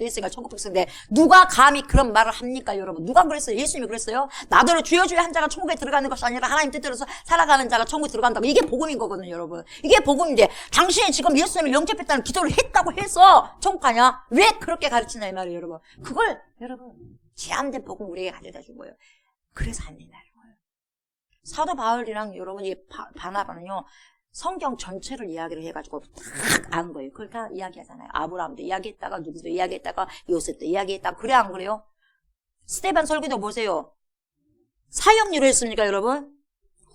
했으니까 천국 백성인데, 누가 감히 그런 말을 합니까, 여러분? 누가 그랬어요? 예수님이 그랬어요? 나더러 주여 한 자가 천국에 들어가는 것이 아니라 하나님 뜻대로서 살아가는 자가 천국에 들어간다고. 이게 복음인 거거든요, 여러분. 이게 복음인데, 당신이 지금 예수님을 영접했다는 기도를 했다고 해서 천국 가냐? 왜 그렇게 가르치나, 이 말이에요, 여러분. 그걸, 여러분. 제한된 복음 우리에게 가져다 준 거예요. 그래서 안 된다는 거예요. 사도 바울이랑 여러분이 바나바는요, 성경 전체를 이야기를 해가지고 딱 안 거예요. 그걸 다 이야기하잖아요. 아브라함도 이야기했다가, 누구도 이야기했다가, 요셉도 이야기했다가, 그래, 안 그래요? 스데반 설교도 보세요. 사형리로 했습니까, 여러분?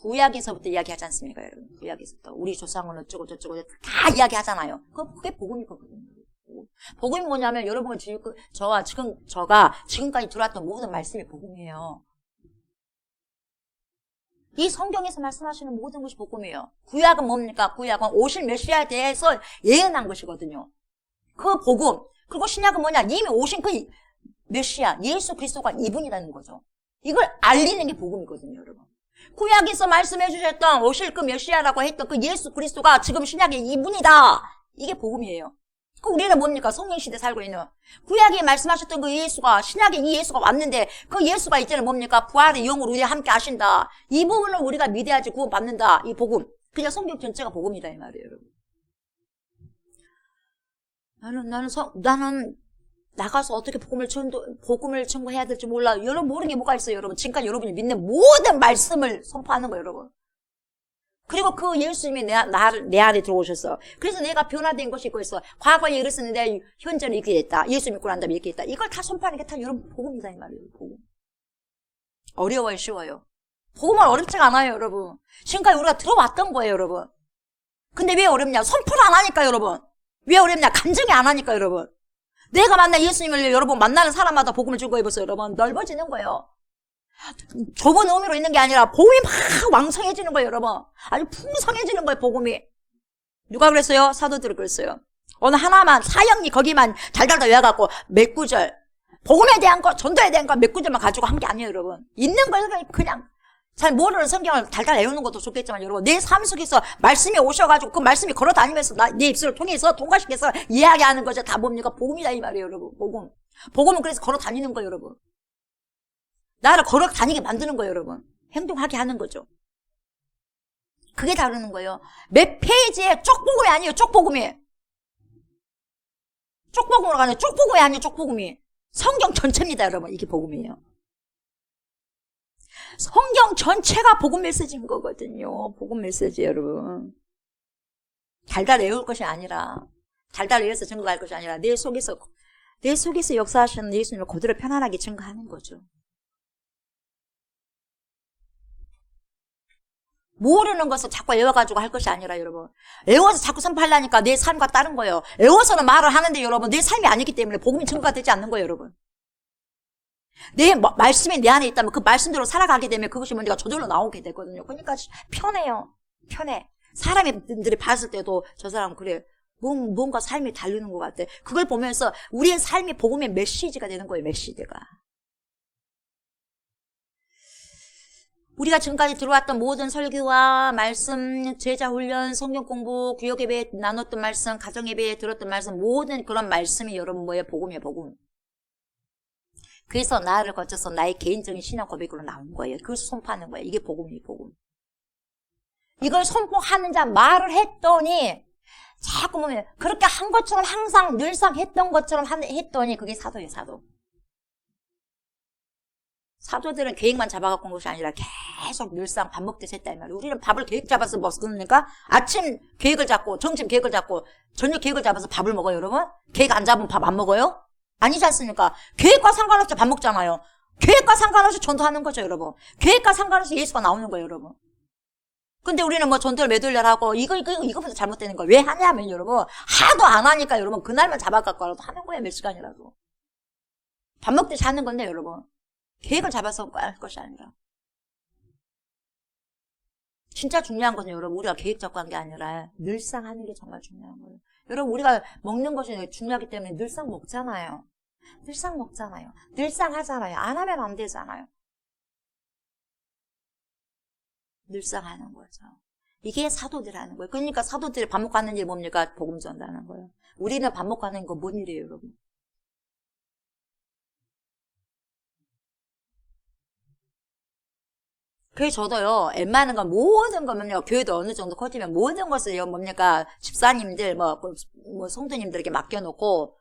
구약에서부터 이야기하지 않습니까, 여러분? 구약에서부터. 우리 조상은 어쩌고 저쩌고 다 이야기하잖아요. 그게 복음이거든요. 복음이 뭐냐면 여러분 저가 지금까지 들어왔던 모든 말씀이 복음이에요. 이 성경에서 말씀하시는 모든 것이 복음이에요. 구약은 뭡니까? 구약은 오실 메시아에 대해서 예언한 것이거든요. 그 복음. 그리고 신약은 뭐냐? 이미 오신 그 메시아 예수 그리스도가 이분이라는 거죠. 이걸 알리는 게 복음이거든요, 여러분. 구약에서 말씀해 주셨던 오실 그 메시아라고 했던 그 예수 그리스도가 지금 신약의 이분이다. 이게 복음이에요. 우리는 뭡니까? 성령시대 살고 있는. 구약에 말씀하셨던 그 예수가, 신약에 이 예수가 왔는데, 그 예수가 이제는 뭡니까? 부활의 영으로 우리와 함께 하신다. 이 부분을 우리가 믿어야지 구원받는다. 이 복음. 그냥 성경 전체가 복음이다. 이 말이에요, 여러분. 나는 나가서 어떻게 복음을 전거해야 될지 몰라. 여러분 모르는 게 뭐가 있어요, 여러분. 지금까지 여러분이 믿는 모든 말씀을 선포하는 거예요, 여러분. 그리고 그 예수님이 내 안에 들어오셨어. 그래서 내가 변화된 것이 있고 있어. 과거에 이랬었는데 현재는 이렇게 됐다. 예수 믿고 난 다음에 이렇게 됐다. 이걸 다 선포하는 게 다 여러분 복음이다 이 말이에요. 복음. 어려워요, 쉬워요? 복음은 어렵지가 않아요, 여러분. 지금까지 우리가 들어왔던 거예요, 여러분. 근데 왜 어렵냐? 선포를 안 하니까, 여러분. 왜 어렵냐? 간증이 안 하니까, 여러분. 내가 만난 예수님을 여러분 만나는 사람마다 복음을 증거해보세요, 여러분. 넓어지는 거예요. 좁은 의미로 있는 게 아니라 복음이 막 왕성해지는 거예요, 여러분. 아주 풍성해지는 거예요, 복음이. 누가 그랬어요? 사도들이 그랬어요. 어느 하나만 사형리 거기만 달달달 외워갖고 몇 구절 복음에 대한 거 전도에 대한 거 몇 구절만 가지고 한 게 아니에요 여러분. 있는 걸 그냥 잘 모르는 성경을 달달 외우는 것도 좋겠지만 여러분 내 삶 속에서 말씀이 오셔가지고 그 말씀이 걸어다니면서 내 입술을 통해서 통과시켜서 이야기하는 거죠. 다 뭡니까? 복음이다 이 말이에요 여러분. 복음은 그래서 걸어다니는 거예요 여러분. 나를 걸어다니게 만드는 거예요 여러분. 행동하게 하는 거죠. 그게 다르는 거예요. 몇 페이지에 쪽복음이 아니에요. 쪽복음이. 쪽복음으로 가는 쪽복음이 아니에요. 쪽복음이. 성경 전체입니다 여러분. 이게 복음이에요. 성경 전체가 복음 메시지인 거거든요. 복음 메시지 여러분. 달달 외울 것이 아니라 달달 외워서 증거할 것이 아니라 내 속에서 역사하시는 예수님을 그대로 편안하게 증거하는 거죠. 모르는 것을 자꾸 외워가지고 할 것이 아니라 여러분 외워서 자꾸 선포하려니까 내 삶과 다른 거예요. 외워서는 말을 하는데 여러분 내 삶이 아니기 때문에 복음이 증거가 되지 않는 거예요 여러분. 내 말씀이 내 안에 있다면 그 말씀대로 살아가게 되면 그것이 뭔가 저절로 나오게 되거든요. 그러니까 편해요. 편해. 사람들이 봤을 때도 저 사람 그래 뭔가 삶이 다르는 것 같아. 그걸 보면서 우리의 삶이 복음의 메시지가 되는 거예요. 메시지가. 우리가 지금까지 들어왔던 모든 설교와 말씀, 제자 훈련, 성경 공부, 구역 예배에 나눴던 말씀, 가정 예배에 들었던 말씀, 모든 그런 말씀이 여러분 뭐예요? 복음이에요, 복음. 그래서 나를 거쳐서 나의 개인적인 신앙 고백으로 나온 거예요. 그걸 선포하는 거예요. 이게 복음이에요, 복음. 이걸 선포하는 자 말을 했더니 자꾸 보면 그렇게 한 것처럼 항상 늘상 했던 것처럼 했더니 그게 사도예요, 사도. 사도들은 계획만 잡아갖고 온 것이 아니라 계속 늘상 밥 먹듯이 했다 이 말이에요. 우리는 밥을 계획 잡아서 먹습니까? 아침 계획을 잡고 점심 계획을 잡고 저녁 계획을 잡아서 밥을 먹어요 여러분? 계획 안 잡으면 밥 안 먹어요? 아니지 않습니까? 계획과 상관없이 밥 먹잖아요. 계획과 상관없이 전도하는 거죠 여러분. 계획과 상관없이 예수가 나오는 거예요 여러분. 근데 우리는 뭐 전도를 매달려 하고 이거부터 잘못되는 거예요. 왜 하냐면 여러분 하도 안 하니까 여러분 그날만 잡아갖고 하는 거예요. 몇 시간이라도. 밥 먹듯이 하는 건데 여러분. 계획을 잡아서 할 것이 아니라. 진짜 중요한 것은 여러분 우리가 계획 잡고 한 게 아니라 늘상 하는 게 정말 중요한 거예요. 여러분 우리가 먹는 것이 중요하기 때문에 늘상 먹잖아요. 늘상 먹잖아요. 늘상 하잖아요. 안 하면 안 되잖아요. 늘상 하는 거죠. 이게 사도들 하는 거예요. 그러니까 사도들이 밥 먹고 하는 일이 뭡니까? 복음 전달하는 거예요. 우리는 밥 먹고 하는 거 뭔 일이에요 여러분? 그래서 저도요, 웬만한 건 모든 거 뭡니까? 교회도 어느 정도 커지면 모든 것을 뭡니까? 집사님들, 성도님들에게 맡겨놓고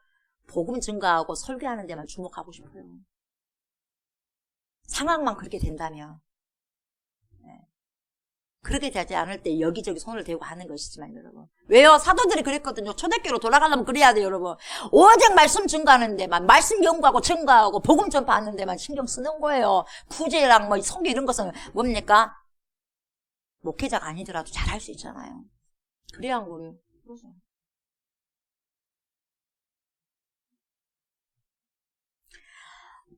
복음 증가하고 설교하는 데만 주목하고 싶어요. 상황만 그렇게 된다면. 네. 그렇게 되지 않을 때 여기저기 손을 대고 하는 것이지만 여러분. 왜요? 사도들이 그랬거든요. 초대교로 돌아가려면 그래야 돼요 여러분. 오직 말씀 증가하는 데만, 말씀 연구하고 증가하고 복음 전파하는 데만 신경 쓰는 거예요. 구제랑 성경 이런 것은 뭡니까? 목회자가 아니더라도 잘 할 수 있잖아요. 그래야 한 거예요.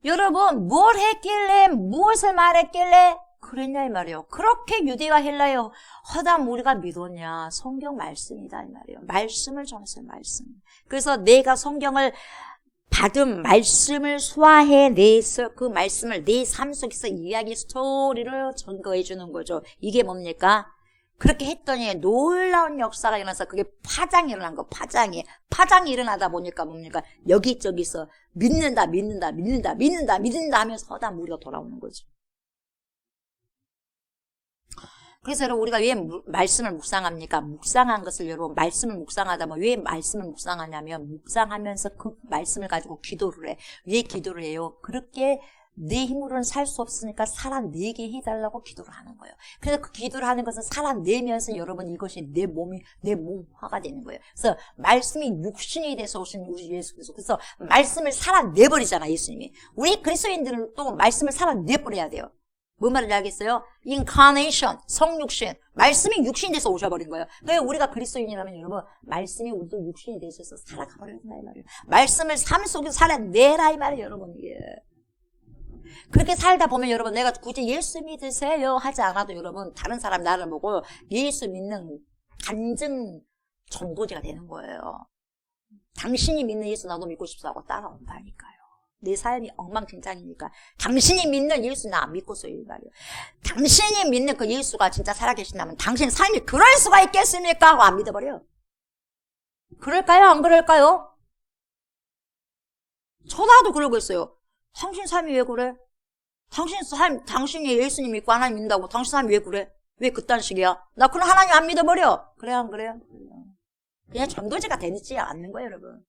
여러분 뭘 했길래 무엇을 말했길래 그랬냐 이 말이에요. 그렇게 유대와 헬라여 허담 우리가 믿었냐. 성경 말씀이다 이 말이에요. 말씀을 전했어요. 말씀. 그래서 내가 성경을 받은 말씀을 소화해내서 그 말씀을 내 삶 속에서 이야기 스토리를 전거해 주는 거죠. 이게 뭡니까? 그렇게 했더니 놀라운 역사가 일어나서 그게 파장이 일어난 거. 파장이 일어나다 보니까 뭡니까? 여기저기서 믿는다 하면서 허담 우리가 돌아오는 거죠. 그래서 여러분 우리가 왜 말씀을 묵상합니까? 묵상한 것을 여러분 말씀을 묵상하다 왜 말씀을 묵상하냐면 묵상하면서 그 말씀을 가지고 기도를 해. 왜 기도를 해요? 그렇게 내 힘으로는 살 수 없으니까 살아내게 해달라고 기도를 하는 거예요. 그래서 그 기도를 하는 것은 살아내면서 여러분 이것이 내 몸화가 되는 거예요. 그래서 말씀이 육신이 돼서 오신 우리 예수께서 그래서 말씀을 살아내버리잖아 예수님이. 우리 그리스도인들은 또 말씀을 살아내버려야 돼요. 뭔 말인지 알겠어요? 인카네이션, 성육신. 말씀이 육신이 돼서 오셔버린 거예요. 그래서 우리가 그리스도인이라면 여러분, 말씀이 우리도 육신이 돼서 살아가버려야 된다, 이 말이에요. 말씀을 삶 속에서 살아내라, 이 말이에요, 여러분, 이게. 그렇게 살다 보면 여러분, 내가 굳이 예수 믿으세요 하지 않아도 여러분, 다른 사람 나를 보고 예수 믿는 간증 전도자가 되는 거예요. 당신이 믿는 예수 나도 믿고 싶어 하고 따라온다니까요. 내 삶이 엉망진창이니까 당신이 믿는 예수 나 안 믿고서 이 말이에요. 당신이 믿는 그 예수가 진짜 살아계신다면 당신 삶이 그럴 수가 있겠습니까? 하고 안 믿어버려. 그럴까요? 안 그럴까요? 저나도 그러고 있어요. 당신 삶이 왜 그래? 당신 삶, 당신이 예수님 믿고 하나님 믿는다고 당신 삶이 왜 그래? 왜 그딴 식이야? 나 그럼 하나님 안 믿어버려. 그래요, 안 그래요? 그냥 전도자가 되지 않는 거예요, 여러분.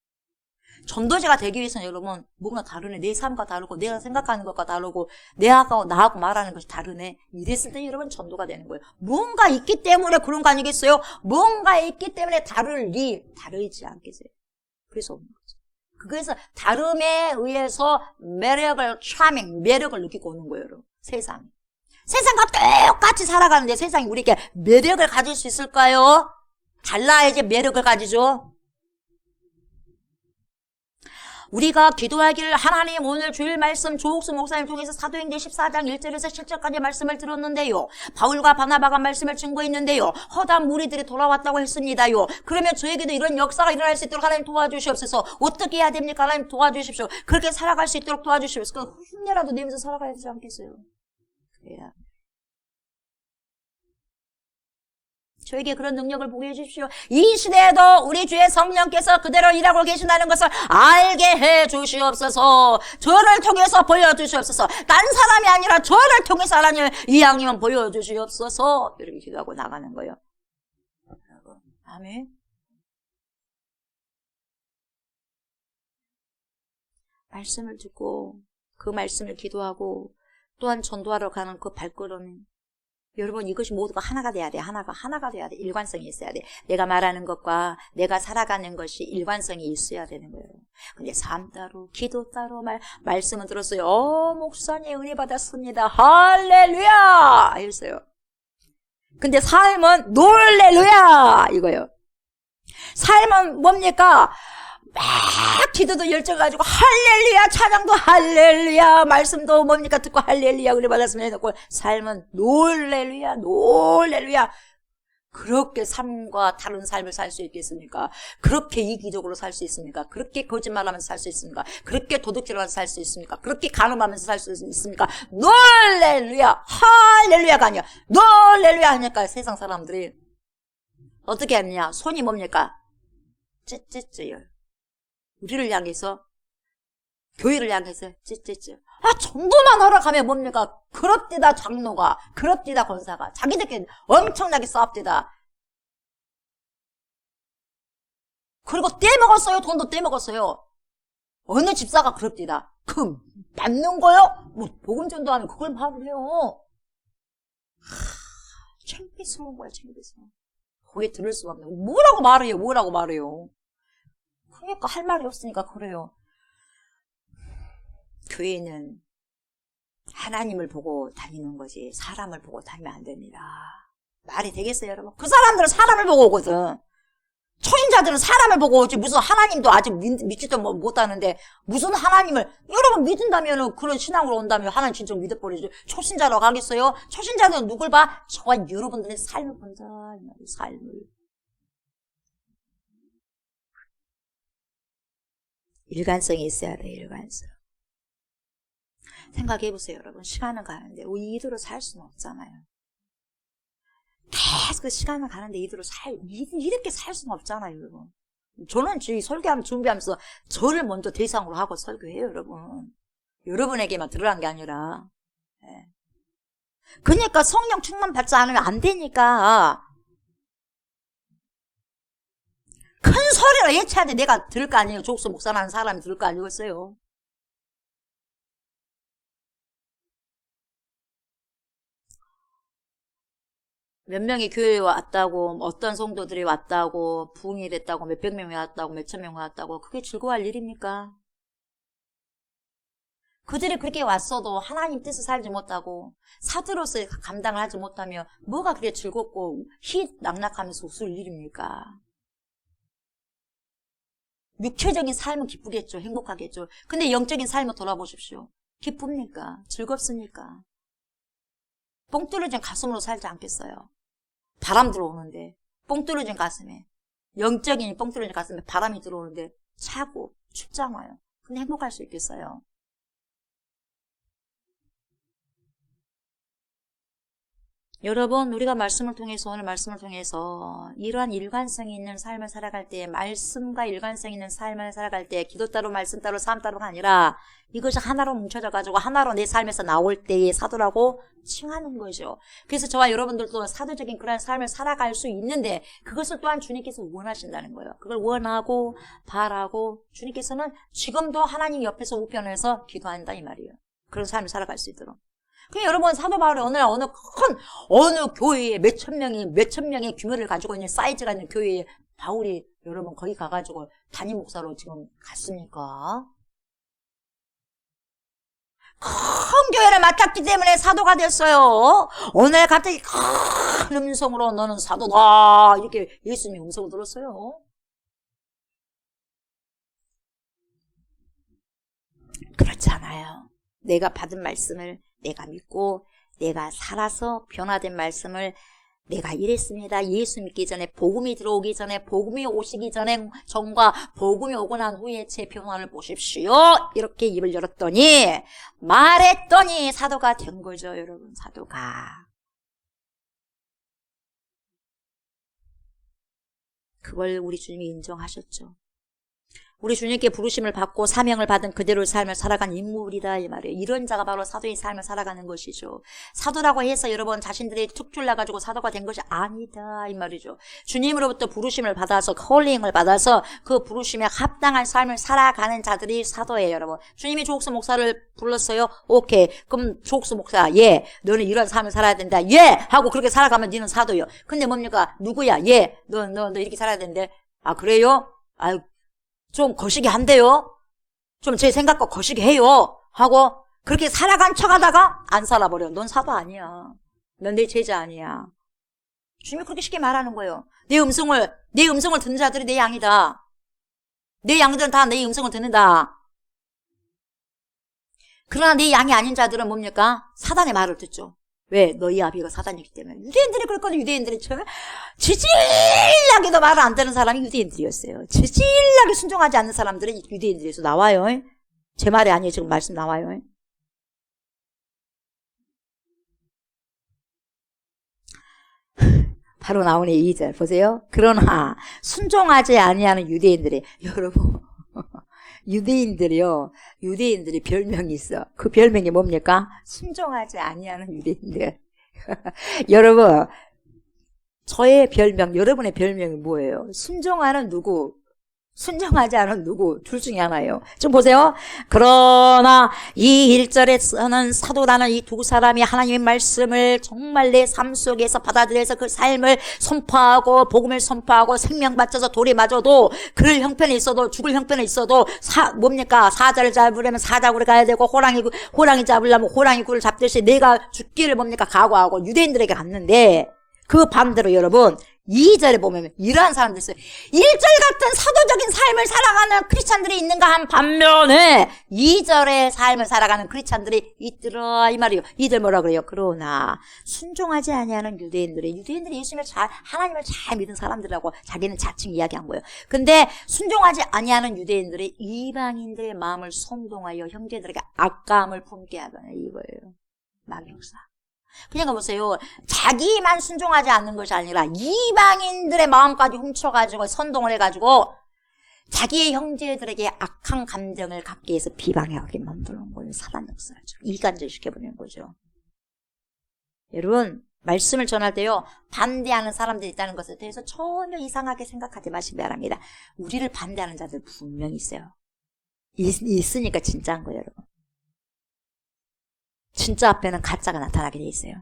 전도자가 되기 위해서는 여러분, 뭔가 다르네. 내 삶과 다르고, 내가 생각하는 것과 다르고, 나하고 말하는 것이 다르네. 이랬을 때 여러분 전도가 되는 거예요. 뭔가 있기 때문에 그런 거 아니겠어요? 뭔가 있기 때문에 다르지 않겠어요? 그래서 없는 거죠. 그래서 다름에 의해서 매력을 느끼고 오는 거예요, 여러분. 세상과 똑같이 살아가는데 세상이 우리에게 매력을 가질 수 있을까요? 달라야지 매력을 가지죠. 우리가 기도하기를 하나님 오늘 주일 말씀 조옥수 목사님 통해서 사도행전 14장 1절에서 7절까지 말씀을 들었는데요. 바울과 바나바가 말씀을 증거했는데요. 허다한 무리들이 돌아왔다고 했습니다요. 그러면 저에게도 이런 역사가 일어날 수 있도록 하나님 도와주시옵소서. 어떻게 해야 됩니까? 하나님 도와주십시오. 그렇게 살아갈 수 있도록 도와주시옵소서. 그 흉내라도 내면서 살아가야 되지 않겠어요? 그래야. 저에게 그런 능력을 보게 해주십시오. 이 시대에도 우리 주의 성령께서 그대로 일하고 계신다는 것을 알게 해주시옵소서. 저를 통해서 보여주시옵소서. 딴 사람이 아니라 저를 통해서 하나님 이왕이면 보여주시옵소서. 이렇게 기도하고 나가는 거예요. 아멘. 말씀을 듣고 그 말씀을 기도하고 또한 전도하러 가는 그 발걸음, 여러분 이것이 모두가 하나가 돼야 돼. 하나가 돼야 돼. 일관성이 있어야 돼. 내가 말하는 것과 내가 살아가는 것이 일관성이 있어야 되는 거예요. 근데 삶 따로 기도 따로 말씀은 들었어요. 목사님 은혜 받았습니다. 할렐루야 했어요. 근데 삶은 놀렐루야 이거예요. 삶은 뭡니까? 막 기도도 열정가지고 할렐루야, 찬양도 할렐루야, 말씀도 뭡니까 듣고 할렐루야 은혜 받았으면 해놓고 삶은 놀렐루야. 그렇게 삶과 다른 삶을 살 수 있겠습니까? 그렇게 이기적으로 살 수 있습니까? 그렇게 거짓말하면서 살 수 있습니까? 그렇게 도둑질하면서 살 수 있습니까? 그렇게 간음하면서 살 수 있습니까? 놀렐루야, 할렐루야가 아니야. 놀렐루야 하니까 세상 사람들이 어떻게 했냐? 손이 뭡니까? 찌찌찌요. 우리를 향해서, 교회를 향해서 찌찌찌. 전도만 하러 가면 뭡니까? 그렇디다 장로가, 그렇디다 권사가, 자기들끼리 엄청나게 싸웁디다. 그리고 떼먹었어요. 돈도 떼먹었어요. 어느 집사가 그렇디다. 맞는 거요? 뭐 복음 전도하면 그걸 말을 해요. 창피스러운 거야, 창피스러워. 거기 들을 수가 없네. 뭐라고 말해요. 그러니까 할 말이 없으니까 그래요. 교회는 하나님을 보고 다니는 거지 사람을 보고 다니면 안 됩니다. 말이 되겠어요, 여러분? 그 사람들은 사람을 보고 오거든. 초신자들은 사람을 보고 오지 무슨 하나님도 아직 믿지도 못하는데 무슨 하나님을 여러분 믿은다면 그런 신앙으로 온다면 하나님 진짜 믿어버리죠. 초신자라고 하겠어요? 초신자들은 누굴 봐? 저와 여러분들의 삶을 본다. 삶을. 일관성이 있어야 돼, 일관성. 생각해보세요, 여러분. 시간은 가는데, 이대로 살 수는 없잖아요. 계속 그 시간은 가는데, 이렇게 살 수는 없잖아요, 여러분. 저는 설교하면 준비하면서 저를 먼저 대상으로 하고 설교해요, 여러분. 여러분에게만 들으라는 게 아니라. 네. 그러니까 성령 충만 받지 않으면 안 되니까. 큰 소리로 예치해야 돼. 내가 들을 거 아니에요. 족수 목사라는 사람이 들을 거 아니겠어요. 몇 명이 교회에 왔다고, 어떤 성도들이 왔다고, 부흥이 됐다고, 몇백 명이 왔다고, 몇천 명이 왔다고, 그게 즐거워할 일입니까? 그들이 그렇게 왔어도 하나님 뜻을 살지 못하고, 사도로서 감당을 하지 못하면 뭐가 그렇게 즐겁고 희낙낙하면서 웃을 일입니까? 육체적인 삶은 기쁘겠죠. 행복하겠죠. 근데 영적인 삶을 돌아보십시오. 기쁩니까? 즐겁습니까? 뻥 뚫어진 가슴으로 살지 않겠어요? 바람 들어오는데 뻥 뚫어진 가슴에 영적인 뻥 뚫어진 가슴에 바람이 들어오는데 차고 춥잖아요. 근데 행복할 수 있겠어요? 여러분, 우리가 말씀을 통해서, 오늘 말씀을 통해서 이러한 일관성이 있는 삶을 살아갈 때, 말씀과 일관성 있는 삶을 살아갈 때, 기도 따로 말씀 따로 삶 따로가 아니라 이것이 하나로 뭉쳐져 가지고 하나로 내 삶에서 나올 때의 사도라고 칭하는 거죠. 그래서 저와 여러분들도 사도적인 그런 삶을 살아갈 수 있는데 그것을 또한 주님께서 원하신다는 거예요. 그걸 원하고 바라고 주님께서는 지금도 하나님 옆에서 우편에서 기도한다 이 말이에요. 그런 삶을 살아갈 수 있도록. 그냥 여러분, 사도 바울이 오늘 어느 교회에 몇천 명의 규모를 가지고 있는 사이즈가 있는 교회에 바울이 여러분 거기 가가지고 담임 목사로 지금 갔습니까? 큰 교회를 맡았기 때문에 사도가 됐어요. 오늘 갑자기 큰 음성으로 너는 사도다 이렇게 예수님이 음성을 들었어요. 그렇지 않아요. 내가 받은 말씀을 내가 믿고 내가 살아서 변화된 말씀을 내가 이랬습니다. 예수 믿기 전에, 복음이 들어오기 전에, 복음이 오시기 전에 전과 복음이 오고 난 후에 제 변화를 보십시오. 이렇게 입을 열었더니 말했더니 사도가 된 거죠. 여러분, 사도가. 그걸 우리 주님이 인정하셨죠. 우리 주님께 부르심을 받고 사명을 받은 그대로의 삶을 살아간 인물이다 이 말이에요. 이런 자가 바로 사도의 삶을 살아가는 것이죠. 사도라고 해서 여러분 자신들이 툭 툴나가지고 사도가 된 것이 아니다 이 말이죠. 주님으로부터 부르심을 받아서 콜링을 받아서 그 부르심에 합당한 삶을 살아가는 자들이 사도예요. 여러분, 주님이 조옥수 목사를 불렀어요. 오케이, 그럼 조옥수 목사, 예, 너는 이런 삶을 살아야 된다, 예 하고 그렇게 살아가면 너는 사도요. 근데 뭡니까? 누구야? 예, 너 이렇게 살아야 된대. 아, 그래요? 아유, 좀 거시기 한데요? 좀 제 생각과 거시기 해요? 하고 그렇게 살아간 척 하다가 안 살아버려. 넌 사도 아니야. 넌 내 제자 아니야. 주님이 그렇게 쉽게 말하는 거예요. 내 음성을 듣는 자들이 내 양이다. 내 양들은 다 내 음성을 듣는다. 그러나 내 양이 아닌 자들은 뭡니까? 사단의 말을 듣죠. 왜? 너희 아비가 사단이기 때문에. 유대인들이 그랬거든요. 유대인들이 지질나게도 말을 안 듣는 사람이 유대인들이었어요. 지질나게 순종하지 않는 사람들은 유대인들에서 나와요. 제 말이 아니에요. 지금 말씀 나와요. 바로 나오네 2절 보세요. 그러나 순종하지 아니하는 유대인들이, 여러분 유대인들이 별명이 있어. 그 별명이 뭡니까? 순종하지 아니하는 유대인들. 여러분, 저의 별명, 여러분의 별명이 뭐예요? 순종하는 누구? 순종하지 않은 누구? 둘 중에 하나예요. 좀 보세요. 그러나 이 1절에서는 사도라는 이 두 사람이 하나님의 말씀을 정말 내 삶 속에서 받아들여서 그 삶을 선포하고 복음을 선포하고 생명 바쳐서 돌이 맞아도 그럴 형편에 있어도 죽을 형편에 있어도 뭡니까? 사자를 잡으려면 사자굴에 가야 되고 호랑이 잡으려면 호랑이 굴을 잡듯이 내가 죽기를 뭡니까? 각오하고 유대인들에게 갔는데 그 반대로 여러분 2절에 보면 이러한 사람들이 있어요. 1절 같은 사도적인 삶을 살아가는 크리스찬들이 있는가 한 반면에 2절의 삶을 살아가는 크리스찬들이 있더라 이 말이에요. 2절 뭐라 그래요? 그러나 순종하지 아니하는 유대인들이 하나님을 잘 믿은 사람들이라고 자기는 자칭 이야기한 거예요. 근데 순종하지 아니하는 유대인들이 이방인들의 마음을 선동하여 형제들에게 악감을 품게 하거나 이거예요. 마귀역사. 그냥 보세요. 자기만 순종하지 않는 것이 아니라 이방인들의 마음까지 훔쳐가지고 선동을 해가지고 자기의 형제들에게 악한 감정을 갖게 해서 비방하게 만드는 거예요. 사단 역사죠. 이간질시켜버리는 거죠. 여러분, 말씀을 전할 때요, 반대하는 사람들이 있다는 것에 대해서 전혀 이상하게 생각하지 마시기 바랍니다. 우리를 반대하는 자들 분명히 있어요. 있으니까 진짜인 거예요, 여러분. 진짜 앞에는 가짜가 나타나게 돼 있어요.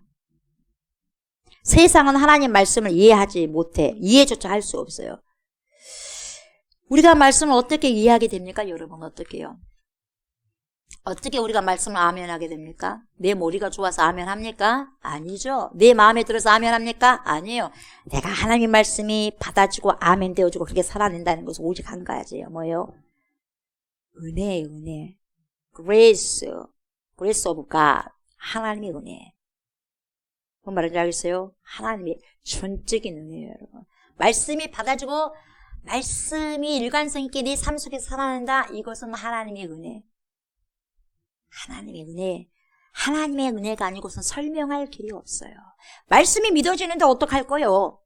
세상은 하나님 말씀을 이해하지 못해. 이해조차 할 수 없어요. 우리가 말씀을 어떻게 이해하게 됩니까? 여러분 어떻게요? 어떻게 우리가 말씀을 아멘하게 됩니까? 내 머리가 좋아서 아멘합니까? 아니죠. 내 마음에 들어서 아멘합니까? 아니에요. 내가 하나님 말씀이 받아지고 아멘 되어지고 그렇게 살아낸다는 것은 오직 한 가지예요. 뭐예요? 은혜예요. 은혜. Grace of God. 하나님의 은혜. 뭔 말인지 알겠어요? 하나님의 전적인 은혜예요, 여러분. 말씀이 받아지고 말씀이 일관성 있게 내 삶 속에서 살아난다. 이것은 하나님의 은혜. 하나님의 은혜. 하나님의 은혜가 아니고선 설명할 길이 없어요. 말씀이 믿어지는데 어떡할 거요?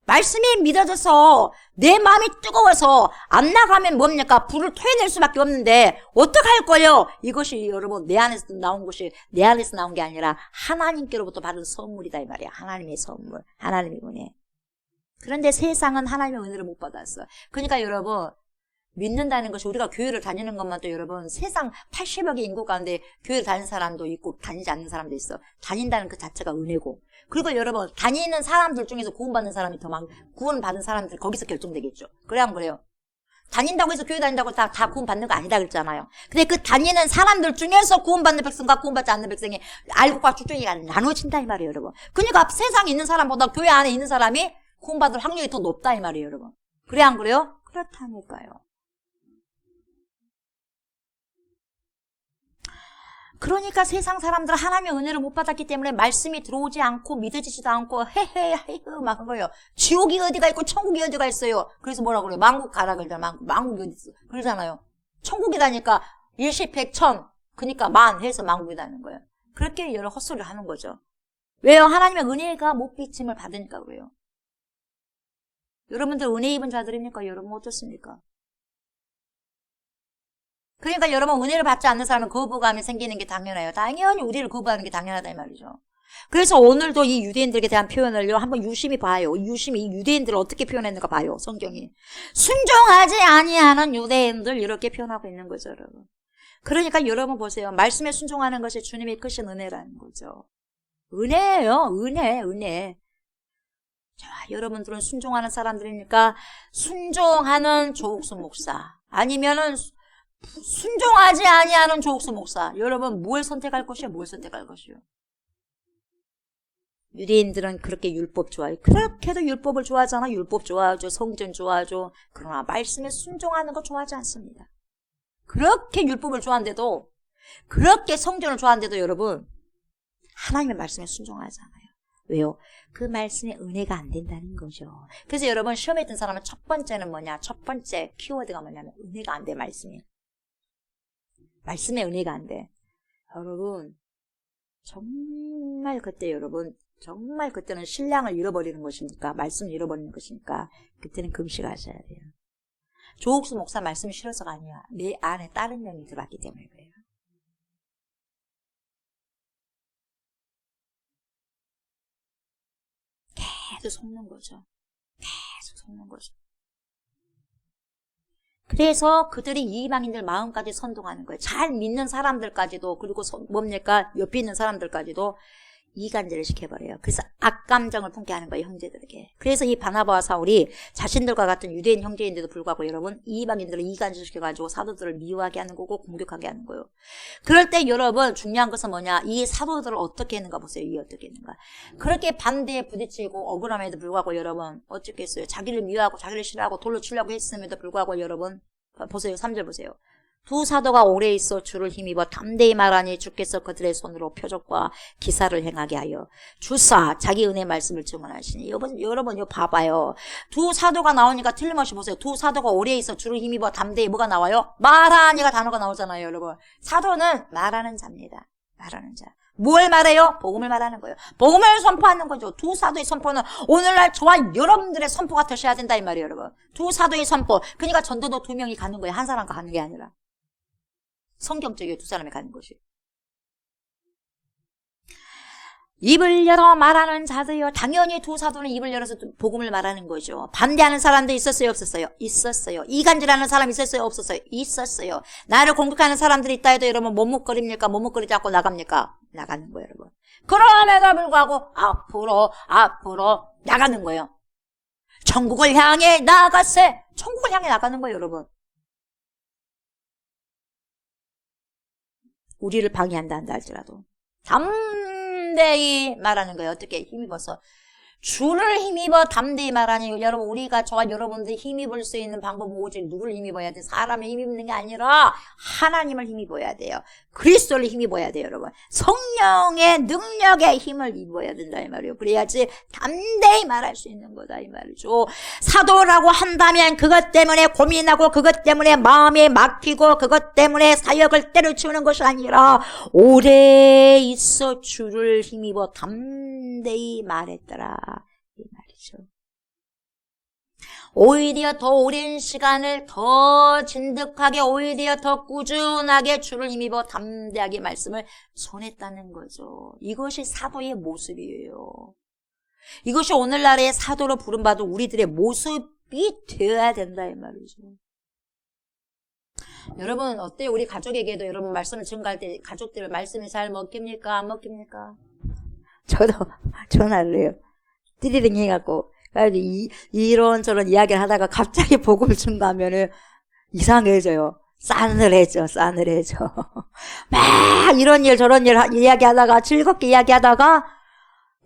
말씀이 믿어져서 내 마음이 뜨거워서 안 나가면 뭡니까? 불을 토해낼 수밖에 없는데 어떡할 거요? 이것이 여러분 내 안에서 나온 것이 내 안에서 나온 게 아니라 하나님께로부터 받은 선물이다 이 말이야. 하나님의 선물, 하나님의 은혜. 그런데 세상은 하나님의 은혜를 못 받았어. 그러니까 여러분 믿는다는 것이 우리가 교회를 다니는 것만도 여러분 세상 80여 개 인구 가운데 교회를 다니는 사람도 있고 다니지 않는 사람도 있어. 다닌다는 그 자체가 은혜고. 그리고 여러분 다니는 사람들 중에서 구원받는 사람이 더 많고 구원받은 사람들 거기서 결정되겠죠. 그래 안 그래요? 다닌다고 해서 교회 다닌다고 다 구원받는 거 아니다 그랬잖아요. 근데 그 다니는 사람들 중에서 구원받는 백성과 구원받지 않는 백성이 알곡과 쭉쭉이가 나눠진다 이 말이에요 여러분. 그러니까 세상에 있는 사람보다 교회 안에 있는 사람이 구원받을 확률이 더 높다 이 말이에요 여러분. 그래 안 그래요? 그렇다니까요. 그러니까 세상 사람들은 하나님의 은혜를 못 받았기 때문에 말씀이 들어오지 않고 믿어지지도 않고 헤헤 막 그거요. 지옥이 어디가 있고 천국이 어디가 있어요. 그래서 뭐라고 그래요? 만국 가라 그러잖아요. 만국이 어디 있어. 그러잖아요. 천국이다니까 일십 백천 그러니까 만 해서 만국이다는 거예요. 그렇게 여러 헛소리를 하는 거죠. 왜요? 하나님의 은혜가 못 비침을 받으니까 그래요. 여러분들 은혜 입은 자들입니까? 여러분 어떻습니까? 그러니까 여러분 은혜를 받지 않는 사람은 거부감이 생기는 게 당연해요. 당연히 우리를 거부하는 게 당연하다 이 말이죠. 그래서 오늘도 이 유대인들에 대한 표현을요 한번 유심히 봐요. 유심히 이 유대인들을 어떻게 표현했는가 봐요. 성경이. 순종하지 아니하는 유대인들 이렇게 표현하고 있는 거죠 여러분. 그러니까 여러분 보세요. 말씀에 순종하는 것이 주님이 크신 은혜라는 거죠. 은혜예요. 은혜. 자, 여러분들은 순종하는 사람들이니까 순종하는 조옥수 목사 아니면은 순종하지 아니하는 조옥수 목사. 여러분 뭘 선택할 것이요? 뭘 선택할 것이요? 유대인들은 그렇게 율법 좋아해요. 그렇게도 율법을 좋아하잖아. 율법 좋아하죠. 성전 좋아하죠. 그러나 말씀에 순종하는 거 좋아하지 않습니다. 그렇게 율법을 좋아하는데도 그렇게 성전을 좋아하는데도 여러분 하나님의 말씀에 순종하지 않아요. 왜요? 그 말씀에 은혜가 안 된다는 거죠. 그래서 여러분 시험에 든 사람은 첫 번째는 뭐냐? 첫 번째 키워드가 뭐냐면 은혜가 안 돼 말씀이. 말씀에 은혜가 안 돼. 여러분 정말 그때는 신랑을 잃어버리는 것이니까 말씀을 잃어버리는 것이니까 그때는 금식하셔야 돼요. 조옥수 목사 말씀이 싫어서가 아니야. 내 안에 다른 영이 들어왔기 때문에 그래요. 계속 속는 거죠. 그래서 그들이 이방인들 마음까지 선동하는 거예요. 잘 믿는 사람들까지도 그리고 뭡니까? 옆에 있는 사람들까지도 이간질을 시켜버려요. 그래서 악감정을 품게 하는 거예요. 형제들에게. 그래서 이 바나바와 사울이 자신들과 같은 유대인 형제인데도 불구하고 여러분 이방인들을 이간질 시켜가지고 사도들을 미워하게 하는 거고 공격하게 하는 거예요. 그럴 때 여러분 중요한 것은 뭐냐? 이 사도들을 어떻게 했는가 보세요. 어떻게 했는가. 그렇게 반대에 부딪히고 억울함에도 불구하고 여러분 어쩌겠어요. 자기를 미워하고 자기를 싫어하고 돌로 치려고 했음에도 불구하고 여러분 보세요. 3절 보세요. 두 사도가 오래 있어 주를 힘입어 담대히 말하니 주께서 그들의 손으로 표적과 기사를 행하게 하여 주사 자기 은혜 말씀을 증언하시니. 여러분 이거 봐봐요. 두 사도가 나오니까 틀림없이 보세요. 두 사도가 오래 있어 주를 힘입어 담대히 뭐가 나와요? 말하니가 단어가 나오잖아요. 여러분 사도는 말하는 자입니다. 말하는 자. 뭘 말해요? 복음을 말하는 거예요. 복음을 선포하는 거죠. 두 사도의 선포는 오늘날 저와 여러분들의 선포가 되셔야 된다 이 말이에요. 여러분 두 사도의 선포. 그러니까 전도도 2명이 가는 거예요. 한 사람과 가는 게 아니라 성경적이에요. 두 사람이 가는 것이. 입을 열어 말하는 자들이요. 당연히 두 사도는 입을 열어서 복음을 말하는 거죠. 반대하는 사람도 있었어요? 없었어요? 있었어요. 이간질하는 사람 있었어요? 없었어요? 있었어요. 나를 공격하는 사람들이 있다 해도 여러분 머뭇거립니까? 머뭇거리지 않고 나갑니까? 나가는 거예요 여러분. 그럼에도 불구하고 앞으로 나가는 거예요. 천국을 향해 나아가세. 천국을 향해 나가는 거예요 여러분. 우리를 방해한다 한다 할지라도 담대히 말하는 거예요. 어떻게 힘입어서 주를 힘입어 담대히 말하니 여러분 우리가 저와 여러분들이 힘입을 수 있는 방법은 오직 누구를 힘입어야 돼? 사람을 힘입는 게 아니라 하나님을 힘입어야 돼요. 그리스도를 힘입어야 돼요, 여러분. 성령의 능력에 힘을 입어야 된다 이 말이에요. 그래야지 담대히 말할 수 있는 거다 이 말이죠. 사도라고 한다면 그것 때문에 고민하고 그것 때문에 마음이 막히고 그것 때문에 사역을 때려치우는 것이 아니라 오래 있어 주를 힘입어 담대히 말했더라 이 말이죠. 오히려 더 오랜 시간을 더 진득하게 오히려 더 꾸준하게 주를 힘입어 담대하게 말씀을 전했다는 거죠. 이것이 사도의 모습이에요. 이것이 오늘날의 사도로 부름받은 우리들의 모습이 되어야 된다 이 말이죠. 여러분 어때요? 우리 가족에게도 여러분 말씀을 증거할 때 가족들 말씀이 잘 먹힙니까? 안 먹힙니까? 저도 전화를 해요. 띠리링 해갖고 이런저런 이야기를 하다가 갑자기 복음을 증거하면은 이상해져요. 싸늘해져. 막 이런 일 저런 일 이야기하다가 즐겁게 이야기하다가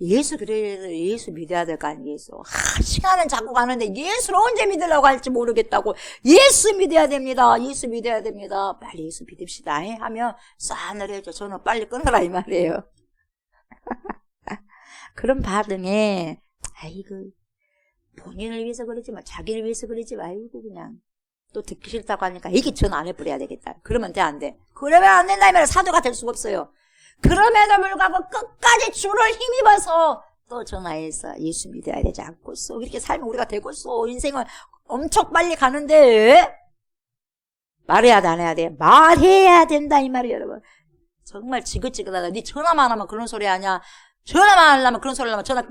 예수 그래서 예수 믿어야 될 거 아니겠어. 시간은 자꾸 가는데 예수를 언제 믿으려고 할지 모르겠다고. 예수 믿어야 됩니다. 예수 믿어야 됩니다. 빨리 예수 믿읍시다 하면 싸늘해져. 저는 빨리 끊으라 이 말이에요. 그런 반응에 아이고 본인을 위해서 그러지 마, 자기를 위해서 그러지 말고 그냥 또 듣기 싫다고 하니까 이게 전 안 해버려야 되겠다. 그러면 돼 안 돼? 그러면 안 된다 이 말이에요. 사도가 될 수가 없어요. 그럼에도 불구하고 끝까지 주를 힘입어서 또 전화해서 예수 믿어야 되지 않고서 이렇게 살면 우리가 되고서 인생은 엄청 빨리 가는데 말해야 돼 안 해야 돼? 말해야 된다 이 말이에요 여러분. 정말 지긋지긋하다. 네 전화만 하면 그런 소리 하냐? 전화만 하려면 그런 소리 하려면 전화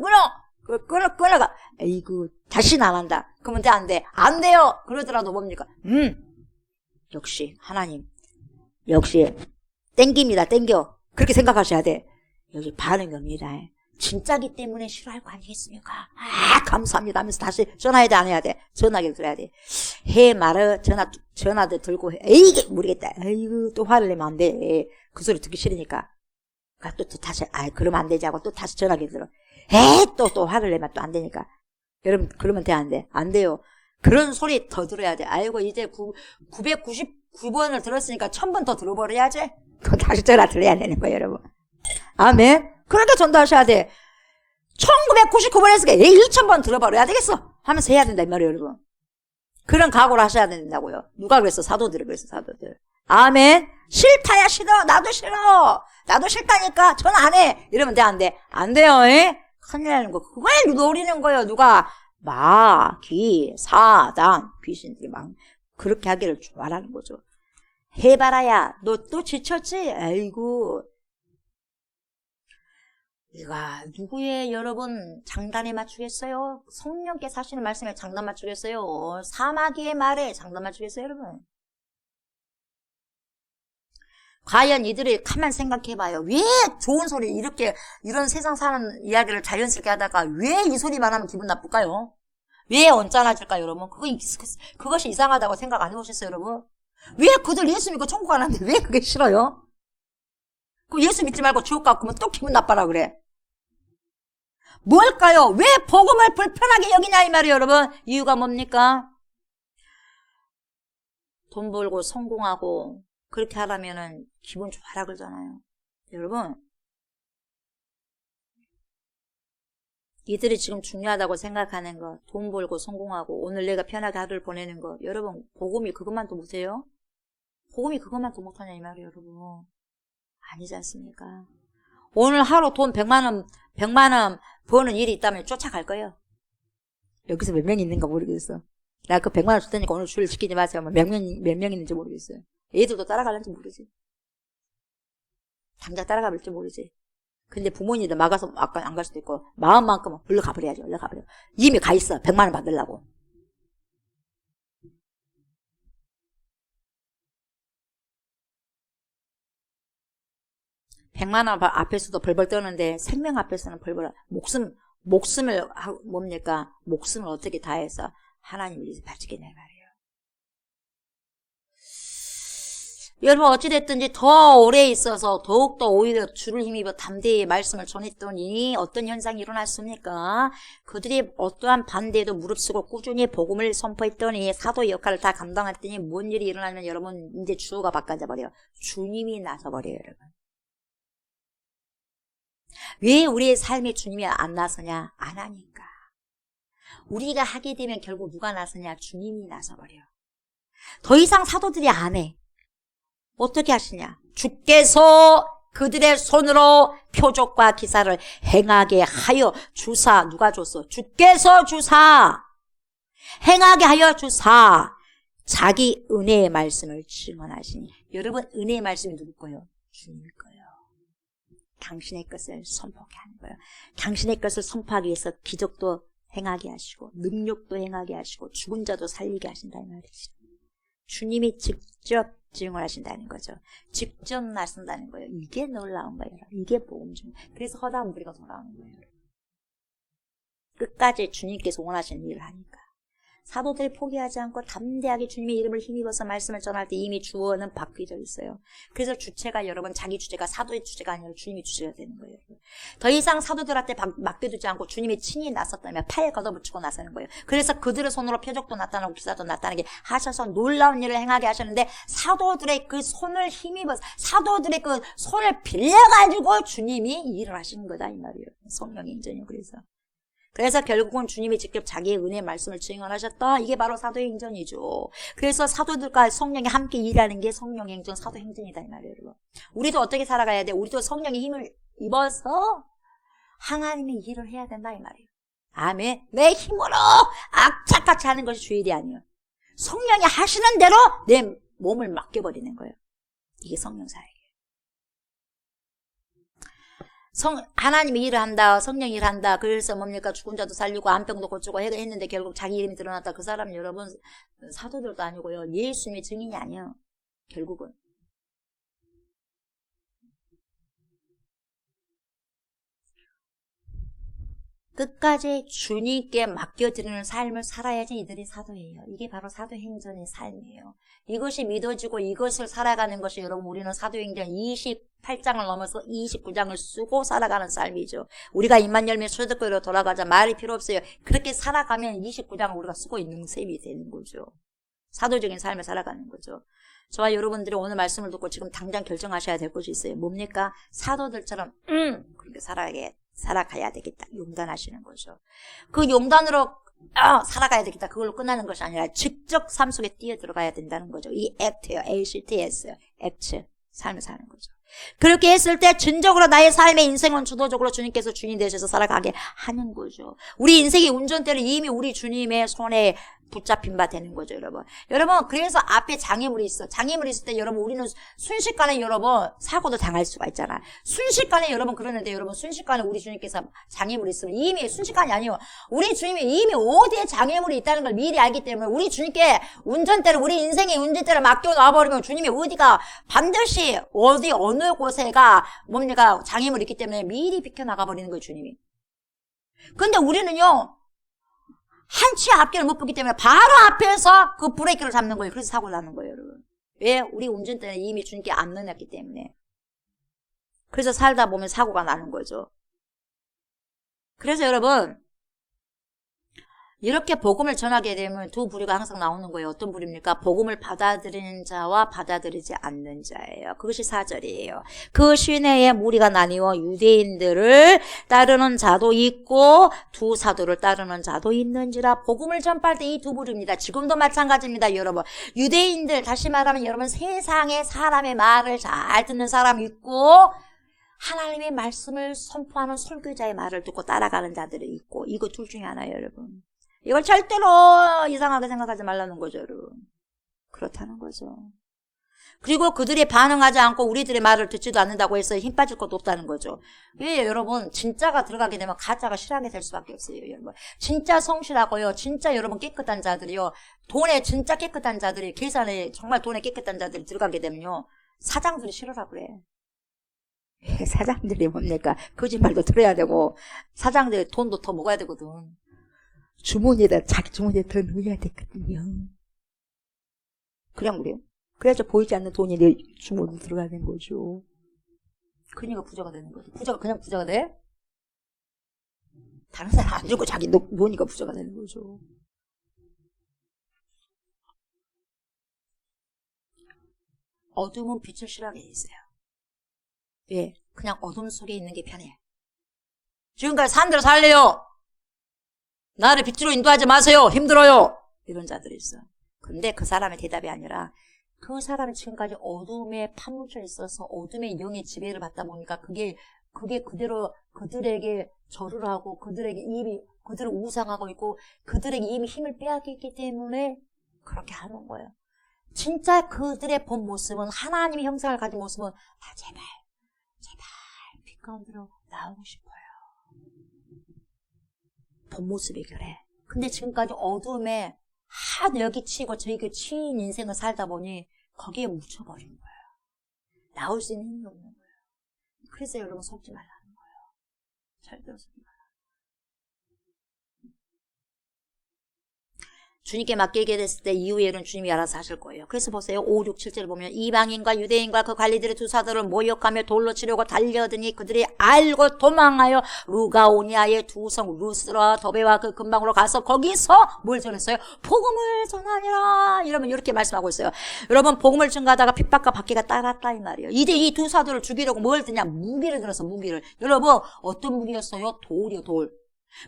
끊어가. 에이구 다시는 안 한다. 그러면 돼 안 돼? 안 돼요. 그러더라도 뭡니까? 역시 하나님 역시 땡깁니다. 땡겨. 그렇게 생각하셔야 돼. 여기 반응이 옵니다. 진짜기 때문에 싫어할 거 아니겠습니까? 감사합니다 하면서 다시 전화해야 돼 안 해야 돼? 전화기를 들어야 돼. 해 말어 전화도 들고 에이 모르겠다. 에이구 또 화를 내면 안 돼. 그 소리 듣기 싫으니까. 또 다시 그러면 안 되지 하고 또 다시 전화기 들어. 또 화를 내면 또 안 되니까. 여러분 그러면 돼 안 돼? 안 돼요. 그런 소리 더 들어야 돼. 아이고 이제 999번을 들었으니까 1000번 더 들어버려야지. 그럼 다시 전화 들어야 되는 거예요 여러분. 아멘. 그렇게 전도하셔야 돼. 1999번 했으니까 1000번 들어버려야 되겠어 하면서 해야 된다 이 말이에요 여러분. 그런 각오를 하셔야 된다고요. 누가 그랬어? 사도들이 그랬어. 사도들. 아멘. 싫다야 싫어. 나도 싫어. 나도 싫다니까 전화 안 해. 이러면 돼 안 돼? 안 돼요. 큰일 나는 거. 그걸 노리는 거예요. 누가? 사단 귀신들이 막 그렇게 하기를 좋아하는 거죠. 해봐라야. 너 또 지쳤지? 아이고. 우리가 누구의 여러분 장단에 맞추겠어요? 성령께서 하시는 말씀에 장단 맞추겠어요? 사마귀의 말에 장단 맞추겠어요 여러분? 과연 이들이 가만 생각해봐요. 왜 좋은 소리 이런 세상 사는 이야기를 자연스럽게 하다가 왜 이 소리만 하면 기분 나쁠까요? 왜 언짢아질까요 여러분? 그것이 이상하다고 생각 안 해보셨어요 여러분? 왜 그들 예수 믿고 천국 가는데 왜 그게 싫어요? 그 예수 믿지 말고 지옥 가고 그러면 또 기분 나빠라 그래. 뭘까요? 왜 복음을 불편하게 여기냐 이 말이에요 여러분. 이유가 뭡니까? 돈 벌고 성공하고 그렇게 하려면은 기분 좋아라 그러잖아요. 여러분 이들이 지금 중요하다고 생각하는 거, 돈 벌고 성공하고 오늘 내가 편하게 하루를 보내는 거, 여러분 복음이 그것만 더 못해요? 복음이 그것만 더 못하냐 이 말이에요 여러분. 아니지 않습니까? 오늘 하루 돈 100만 원 버는 일이 있다면 쫓아갈 거예요. 여기서 몇 명이 있는가 모르겠어. 나 그 100만 원 줄 테니까 오늘 줄 시키지 마세요. 몇 명 있는지 모르겠어요. 애들도 따라갈는지 모르지. 당장 따라가볼지 모르지. 근데 부모님들 막아서 아까 안 갈 수도 있고 마음만큼은 얼른 가버려야죠. 얼른 가버려. 이미 가 있어. 100만 원 받으려고. (100만 원) 앞에서도 벌벌 떠는데 생명 앞에서는 벌벌 목숨을 뭡니까? 목숨을 어떻게 다해서 하나님을 위해서 바치겠냐 말이에요. 여러분 어찌됐든지 더 오래 있어서 더욱더 오히려 주를 힘입어 담대히 말씀을 전했더니 어떤 현상이 일어났습니까? 그들이 어떠한 반대에도 무릅쓰고 꾸준히 복음을 선포했더니 사도의 역할을 다 감당했더니 뭔 일이 일어나면 여러분 이제 주어가 바꿔져 버려요. 주님이 나서버려요. 여러분. 왜 우리의 삶에 주님이 안 나서냐? 안 하니까. 우리가 하게 되면 결국 누가 나서냐? 주님이 나서버려요. 더 이상 사도들이 안 해. 어떻게 하시냐? 주께서 그들의 손으로 표적과 기사를 행하게 하여 주사. 누가 줬어? 주께서 주사. 행하게 하여 주사. 자기 은혜의 말씀을 증언하시니. 여러분 은혜의 말씀이 누구 거예요? 주님 거예요. 당신의 것을 선포하게 하는 거예요. 당신의 것을 선포하기 위해서 기적도 행하게 하시고 능력도 행하게 하시고 죽은 자도 살리게 하신다는 말이죠. 주님이 직접 증언하신다는 거죠. 직접 나선다는 거예요. 이게 놀라운 거예요. 이게 복음 중. 그래서 허다한 무리가 돌아오는 거예요. 끝까지 주님께서 원하시는 일을 하니까. 사도들이 포기하지 않고 담대하게 주님의 이름을 힘입어서 말씀을 전할 때 이미 주어는 바뀌어져 있어요. 그래서 주체가 여러분 자기 주체가 사도의 주체가 아니라 주님의 주체가 되는 거예요. 더 이상 사도들한테 맡겨두지 않고 주님이 친히 나섰다면 팔 걷어붙이고 나서는 거예요. 그래서 그들의 손으로 표적도 나타나고 기사도 나타나게 하셔서 놀라운 일을 행하게 하셨는데 사도들의 그 손을 힘입어서 사도들의 그 손을 빌려가지고 주님이 일을 하시는 거다 이 말이에요. 성령의 인전이요. 그래서 결국은 주님이 직접 자기의 은혜의 말씀을 증언하셨다. 이게 바로 사도행전이죠. 그래서 사도들과 성령이 함께 일하는 게 성령행전, 사도행전이다 이 말이에요. 여러분. 우리도 어떻게 살아가야 돼? 우리도 성령의 힘을 입어서 하나님의 일을 해야 된다 이 말이에요. 아멘. 내 힘으로 악착같이 하는 것이 주의 일이 아니에요. 성령이 하시는 대로 내 몸을 맡겨버리는 거예요. 이게 성령 사역이에요. 하나님이 일을 한다, 성령이 일을 한다. 그래서 뭡니까? 죽은 자도 살리고 안병도 고치고 했는데 결국 자기 이름이 드러났다. 그 사람은 여러분 사도들도 아니고요. 예수님의 증인이 아니에요. 결국은. 끝까지 주님께 맡겨드리는 삶을 살아야지 이들이 사도예요. 이게 바로 사도행전의 삶이에요. 이것이 믿어지고 이것을 살아가는 것이 여러분 우리는 사도행전 28장을 넘어서 29장을 쓰고 살아가는 삶이죠. 우리가 입만 열면 소득교로 돌아가자 말이 필요 없어요. 그렇게 살아가면 29장을 우리가 쓰고 있는 셈이 되는 거죠. 사도적인 삶을 살아가는 거죠. 저와 여러분들이 오늘 말씀을 듣고 지금 당장 결정하셔야 될 것이 있어요. 뭡니까? 사도들처럼 그렇게 살아가야 되겠다. 용단하시는 거죠. 그 용단으로 살아가야 되겠다. 그걸로 끝나는 것이 아니라 직접 삶 속에 뛰어들어가야 된다는 거죠. 이 액트예요. ACTS예요. 액트. 삶을 사는 거죠. 그렇게 했을 때 진정으로 나의 삶의 인생은 주도적으로 주님께서 주인 되셔서 살아가게 하는 거죠. 우리 인생의 운전대를 이미 우리 주님의 손에 붙잡힌 바 되는 거죠, 여러분. 여러분, 그래서 앞에 장애물이 있어. 장애물이 있을 때 여러분, 우리는 순식간에 여러분, 사고도 당할 수가 있잖아. 순식간에 여러분, 그러는데 여러분, 순식간에 우리 주님께서 장애물이 있으면 이미 순식간이 아니에요. 우리 주님이 이미 어디에 장애물이 있다는 걸 미리 알기 때문에 우리 주님께 운전대를, 우리 인생의 운전대를 맡겨놔버리면 주님이 어디가 반드시 어느 곳에가 뭡니까? 장애물이 있기 때문에 미리 비켜나가버리는 거예요, 주님이. 근데 우리는요, 한치 앞길을 못 보기 때문에 바로 앞에서 그 브레이크를 잡는 거예요. 그래서 사고를 나는 거예요, 여러분. 왜? 우리 운전대는 이미 주님께 안 넣어놨기 때문에. 그래서 살다 보면 사고가 나는 거죠. 그래서 여러분, 이렇게 복음을 전하게 되면 두 부류가 항상 나오는 거예요. 어떤 부류입니까? 복음을 받아들이는 자와 받아들이지 않는 자예요. 그것이 4절이에요. 그 시내에 무리가 나뉘어 유대인들을 따르는 자도 있고 두 사도를 따르는 자도 있는지라. 복음을 전파할 때 이 두 부류입니다. 지금도 마찬가지입니다, 여러분. 유대인들, 다시 말하면 여러분 세상의 사람의 말을 잘 듣는 사람이 있고 하나님의 말씀을 선포하는 설교자의 말을 듣고 따라가는 자들이 있고, 이거 둘 중에 하나예요, 여러분. 이걸 절대로 이상하게 생각하지 말라는 거죠, 여러분. 그렇다는 거죠. 그리고 그들이 반응하지 않고 우리들의 말을 듣지도 않는다고 해서 힘 빠질 것도 없다는 거죠. 왜 여러분, 진짜가 들어가게 되면 가짜가 싫어하게 될 수밖에 없어요, 여러분. 진짜 성실하고요, 진짜 여러분 깨끗한 자들이요, 돈에 진짜 깨끗한 자들이, 계산에 정말 돈에 깨끗한 자들이 들어가게 되면요, 사장들이 싫어라 그래. 사장들이 뭡니까? 거짓말도 들어야 되고, 사장들이 돈도 더 먹어야 되거든. 주머니에다 자기 주머니에 더 넣어야 되거든요. 그냥 그래요. 그래야지 보이지 않는 돈이 내 주머니에 들어가는 거죠. 그러니까 부자가 되는 거죠. 부자가 그냥 부자가 돼? 다른 사람 안 주고 자기 노니까 부자가 되는 거죠. 어둠은 빛을 싫어하게 돼 있어요. 왜? 그냥 어둠 속에 있는 게 편해. 지금까지 산 대로 살래요. 나를 빛으로 인도하지 마세요. 힘들어요. 이런 자들이 있어. 근데 그 사람의 대답이 아니라 그 사람이 지금까지 어둠에 파묻혀 있어서 어둠의 영의 지배를 받다 보니까 그게 그대로 그들에게 절을 하고 그들에게 그들을 우상하고 있고 그들에게 이미 힘을 빼앗겼기 때문에 그렇게 하는 거예요. 진짜 그들의 본 모습은 하나님의 형상을 가진 모습은 제발 빛 가운데로 나오고 싶어요. 본 모습이 그래. 근데 지금까지 어둠에 여기 치고 저기 치인 인생을 살다 보니 거기에 묻혀버린 거예요. 나올 수 있는 힘이 없는 거예요. 그래서 여러분 속지 말라는 거예요. 절대로 속지 말라. 주님께 맡기게 됐을 때 이후에는 주님이 알아서 하실 거예요. 그래서 보세요. 5, 6, 7절을 보면 이방인과 유대인과 그 관리들의 두 사도를 모욕하며 돌로 치려고 달려드니 그들이 알고 도망하여 루가오니아의 두 성 루스라 더베와 그 근방으로 가서 거기서 뭘 전했어요? 복음을 전하니라. 이러면 이렇게 말씀하고 있어요. 여러분 복음을 전가하다가 핍박과 박해가 따랐다 이 말이에요. 이제 이 두 사도를 죽이려고 뭘 드냐? 무기를 들어서 무기를. 여러분 어떤 무기였어요? 돌이요 돌.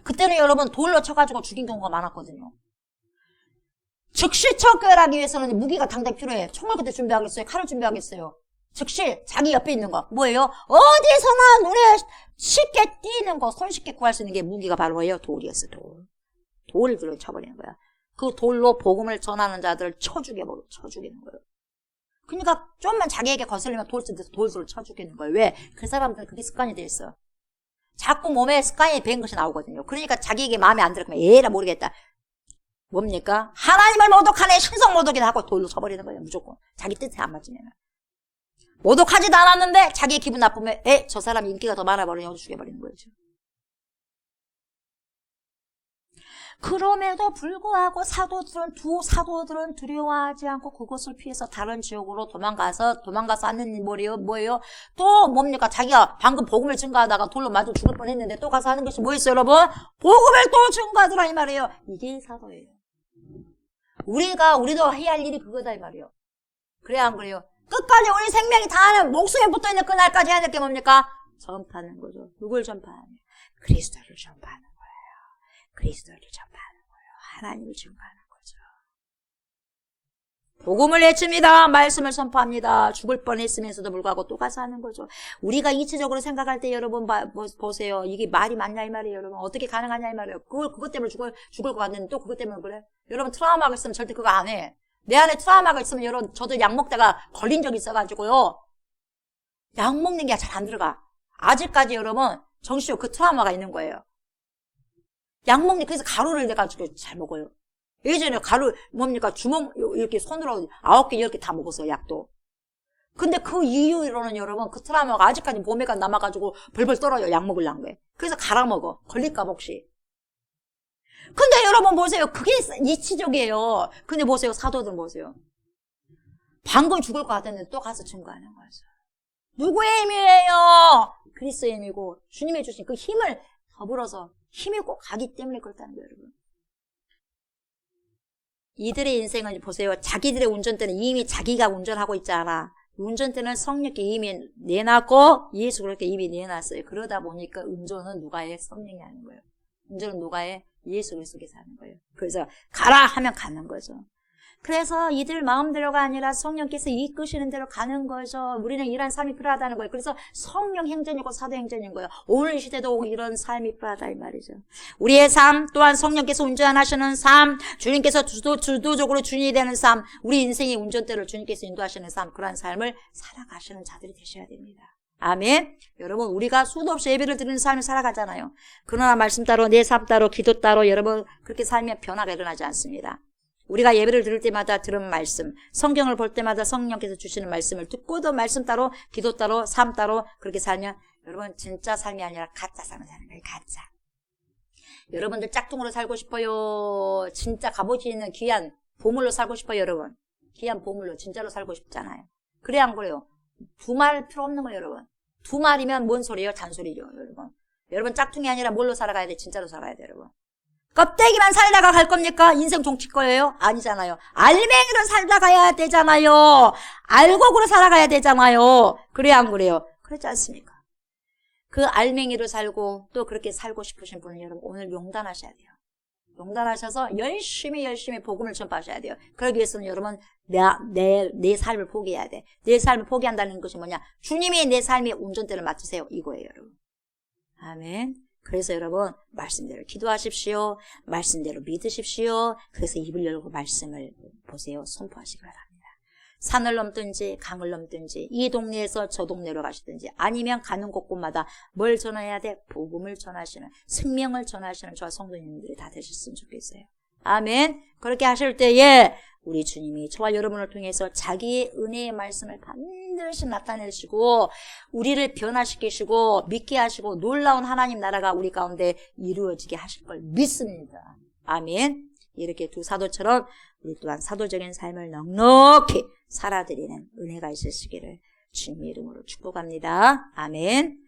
그때는 여러분 돌로 쳐가지고 죽인 경우가 많았거든요. 즉시 처결하기 위해서는 무기가 당장 필요해. 총을 그때 준비하겠어요? 칼을 준비하겠어요? 즉시 자기 옆에 있는 거 뭐예요? 어디서나 눈에 쉽게 띄는 거, 손쉽게 구할 수 있는 게 무기가 바로 뭐예요? 돌이었어요. 돌을 들어 쳐버리는 거야. 그 돌로 복음을 전하는 자들을 쳐죽이는 거예요. 그러니까 좀만 자기에게 거슬리면 돌을 쳐죽이는 거예요. 왜? 그 사람들은 그게 습관이 돼 있어. 자꾸 몸에 습관이 된 것이 나오거든요. 그러니까 자기에게 마음에 안 들으면 에라 모르겠다. 뭡니까? 하나님을 모독하네. 신성 모독이다 하고 돌로 쳐버리는 거예요. 무조건. 자기 뜻에 안 맞으면. 모독하지도 않았는데 자기 기분 나쁘면 저 사람이 인기가 더 많아버리냐고 죽여버리는 거죠. 그럼에도 불구하고 두 사도들은 두려워하지 않고 그곳을 피해서 다른 지역으로 도망가서 하는 뭐예요? 또 뭡니까? 자기가 방금 복음을 증거하다가 돌로 맞아 죽을 뻔했는데 또 가서 하는 것이 뭐 있어요, 여러분? 복음을 또 증거하더라 이 말이에요. 이게 사도예요. 우리도 해야 할 일이 그거다 이 말이에요. 그래야 안 그래요? 끝까지 우리 생명이 다하는 목숨에 붙어있는 그날까지 해야 될 게 뭡니까? 전파하는 거죠. 누굴 전파하냐? 그리스도를 전파하는 거예요. 그리스도를 전파하는 거예요. 하나님을 증거하는 거죠. 복음을 외칩니다. 말씀을 선포합니다. 죽을 뻔했으면서도 불구하고 또 가서 하는 거죠. 우리가 이치적으로 생각할 때 여러분 보세요. 이게 말이 맞냐 이 말이에요. 여러분 어떻게 가능하냐 이 말이에요. 그것 때문에 죽을 것 같는데 또 그것 때문에 그래? 여러분 트라우마가 있으면 절대 그거 안 해. 내 안에 트라우마가 있으면 여러분 저도 약 먹다가 걸린 적이 있어가지고요. 약 먹는 게 잘 안 들어가. 아직까지 여러분 정신적으로 그 트라우마가 있는 거예요. 약 먹는 그래서 가루를 내가지고 잘 먹어요. 예전에 가루 뭡니까 주먹 이렇게 손으로 9개 10개 다 먹었어요 약도. 근데 그 이후로는 여러분 그 트라우마가 아직까지 몸에가 남아가지고 벌벌 떨어요. 약 먹으려는 거예요. 그래서 갈아 먹어. 걸릴까 봐 혹시. 근데 여러분 보세요. 그게 이치적이에요. 근데 보세요. 사도들 보세요. 방금 죽을 것 같았는데 또 가서 증거하는 거죠. 누구의 힘이에요? 그리스도의 힘이고 주님이 주신 그 힘을 더불어서 힘이 꼭 가기 때문에 그렇다는 거예요. 여러분. 이들의 인생을 보세요. 자기들의 운전대는 이미 자기가 운전하고 있잖아. 운전대는 성령께 이미 내놨고 예수 그렇게 이미 내놨어요. 그러다 보니까 운전은 누가 해? 성령이 하는 거예요. 운전은 누가 해? 예수 그리스도께서 하는 거예요. 그래서 가라 하면 가는 거죠. 그래서 이들 마음대로가 아니라 성령께서 이끄시는 대로 가는 거죠. 우리는 이런 삶이 필요하다는 거예요. 그래서 성령 행전이고 사도 행전인 거예요. 오늘 시대도 이런 삶이 필요하다 이 말이죠. 우리의 삶 또한 성령께서 운전하시는 삶, 주님께서 주도적으로 주인이 되는 삶, 우리 인생의 운전대를 주님께서 인도하시는 삶, 그러한 삶을 살아가시는 자들이 되셔야 됩니다. 아멘. 여러분 우리가 수도 없이 예배를 드리는 삶을 살아가잖아요. 그러나 말씀 따로 내 삶 따로 기도 따로 여러분 그렇게 살면 변화가 일어나지 않습니다. 우리가 예배를 들을 때마다 들은 말씀, 성경을 볼 때마다 성령께서 주시는 말씀을 듣고도 말씀 따로 기도 따로 삶 따로 그렇게 살면 여러분 진짜 삶이 아니라 가짜 삶을 사는 거예요. 가짜. 여러분들 짝퉁으로 살고 싶어요? 진짜 값어치 있는 귀한 보물로 살고 싶어요 여러분? 귀한 보물로 진짜로 살고 싶잖아요. 그래 안 그래요? 두말 필요 없는 거예요, 여러분. 두 말이면 뭔 소리예요? 잔소리죠, 여러분. 여러분 짝퉁이 아니라 뭘로 살아가야 돼? 진짜로 살아야 돼, 여러분. 껍데기만 살다가 갈 겁니까? 인생 종칠 거예요? 아니잖아요. 알맹이로 살다 가야 되잖아요. 알곡으로 살아가야 되잖아요. 그래 안 그래요? 그렇지 않습니까? 그 알맹이로 살고 또 그렇게 살고 싶으신 분은 여러분 오늘 용단하셔야 돼요. 용단하셔서 열심히 복음을 전파하셔야 돼요. 그러기 위해서는 여러분 내 삶을 포기해야 돼. 내 삶을 포기한다는 것이 뭐냐? 주님이 내 삶의 운전대를 맡으세요. 이거예요, 여러분. 아멘. 그래서 여러분 말씀대로 기도하십시오. 말씀대로 믿으십시오. 그래서 입을 열고 말씀을 보세요. 선포하시기 바랍니다. 산을 넘든지 강을 넘든지 이 동네에서 저 동네로 가시든지 아니면 가는 곳곳마다 뭘 전해야 돼? 복음을 전하시는, 생명을 전하시는 저와 성도님들이 다 되셨으면 좋겠어요. 아멘. 그렇게 하실 때에 우리 주님이 저와 여러분을 통해서 자기의 은혜의 말씀을 반드시 나타내시고 우리를 변화시키시고 믿게 하시고 놀라운 하나님 나라가 우리 가운데 이루어지게 하실 걸 믿습니다. 아멘. 이렇게 두 사도처럼 우리 또한 사도적인 삶을 넉넉히 살아드리는 은혜가 있으시기를 주님의 이름으로 축복합니다. 아멘.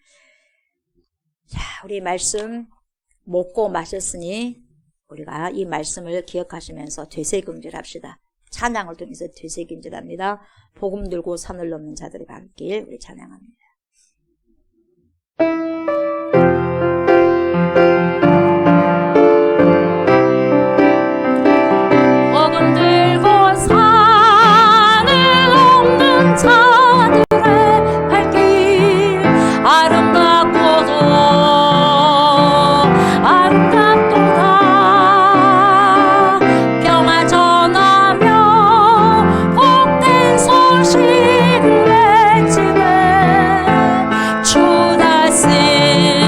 자, 우리 말씀 먹고 마셨으니 우리가 이 말씀을 기억하시면서 되새김질합시다. 찬양을 통해서 되새김질합니다. 복음 들고 산을 넘는 자들이 가길 우리 찬양합니다. 복음 들고 산을 넘는 자들의 발길 아름답고도 아름답도다. 평화 전하며 복된 소식을 외치네. 주 다스리시네.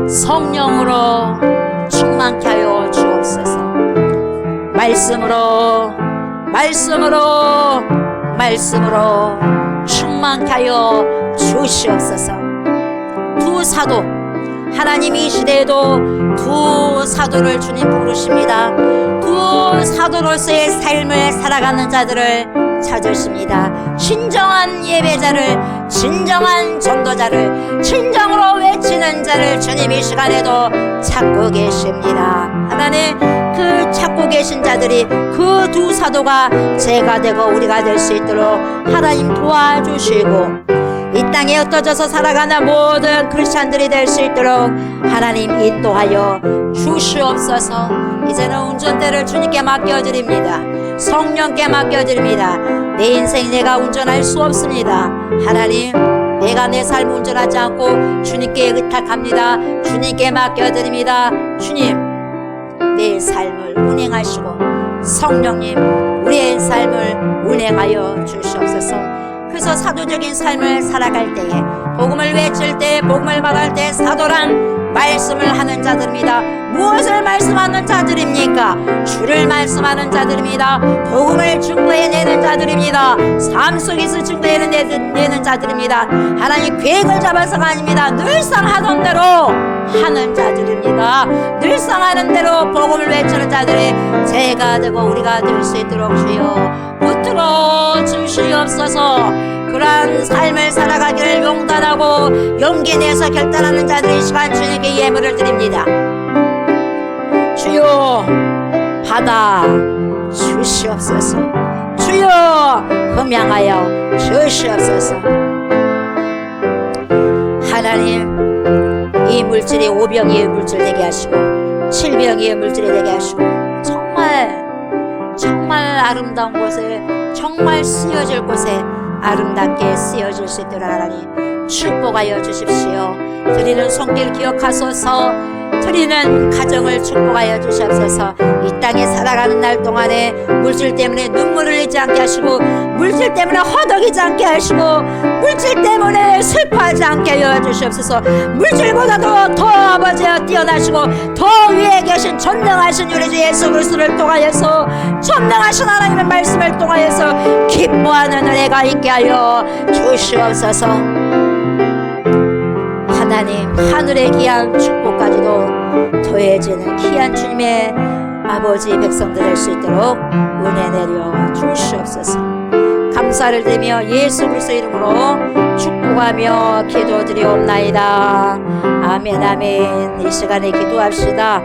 성령으로 충만케 하여 주옵소서. 말씀으로 충만케 하여 주시옵소서. 두 사도, 하나님 이 시대에도 두 사도를 주님 부르십니다. 두 사도로서의 삶을 살아가는 자들을 찾으십니다. 진정한 예배자를, 진정한 전도자를, 진정으로 외치는 자를 주님 이 시간에도 찾고 계십니다. 하나님, 그 찾고 계신 자들이 그 두 사도가 제가 되고 우리가 될 수 있도록 하나님 도와주시고 이 땅에 흩어져서 살아가는 모든 크리스찬들이 될 수 있도록 하나님 인도하여 주시옵소서. 이제는 운전대를 주님께 맡겨드립니다. 성령께 맡겨드립니다. 내 인생 내가 운전할 수 없습니다. 하나님, 내가 내 삶 운전하지 않고 주님께 의탁합니다. 주님께 맡겨드립니다. 주님, 내 삶을 운행하시고 성령님, 우리의 삶을 운행하여 주시옵소서. 그래서 사도적인 삶을 살아갈 때에, 복음을 외칠 때, 복음을 말할 때 사도란 말씀을 하는 자들입니다. 무엇을 말씀하는 자들입니까? 주를 말씀하는 자들입니다. 복음을 증거해내는 자들입니다. 삶 속에서 증거해내는 자들입니다. 하나님 계획을 잡아서가 아닙니다. 늘상 하던 대로 하는 자들입니다. 늘상 하는 대로 복음을 외치는 자들이 제가 되고 우리가 될 수 있도록 주여 붙들어 주시옵소서. 그러한 삶을 살아가기를 용단하고 용기 내서 결단하는 자들이 이 시간 주님께 예물을 드립니다. 주여 받아 주시옵소서. 주여 흠양하여 주시옵소서. 하나님, 이 물질이 5병의 물질 되게 하시고 7병의 물질이 되게 하시고 정말 아름다운 곳에, 정말 쓰여질 곳에 아름답게 쓰여질 수 있도록 하나님 축복하여 주십시오. 드리는 손길 기억하소서. 드리는 가정을 축복하여 주시옵소서. 이 땅에 살아가는 날 동안에 물질 때문에 눈물을 흘리지 않게 하시고, 물질 때문에 허덕이지 않게 하시고, 물질 때문에 슬퍼하지 않게 하여 주시옵소서. 물질보다도 더 아버지여 뛰어나시고 더 위에 계신 전능하신 우리 주 예수 그리스도를 통하여서, 전능하신 하나님의 말씀을 통하여서 기뻐하는 은혜가 있게 하여 주시옵소서. 하나님, 하늘의 귀한 축복까지도 더해지는 귀한 주님의 아버지 백성들 될 수 있도록 은혜 내려 주시옵소서. 감사를 드리며 예수 그리스도 이름으로 축복하며 기도드리옵나이다. 아멘, 아멘. 이 시간에 기도합시다.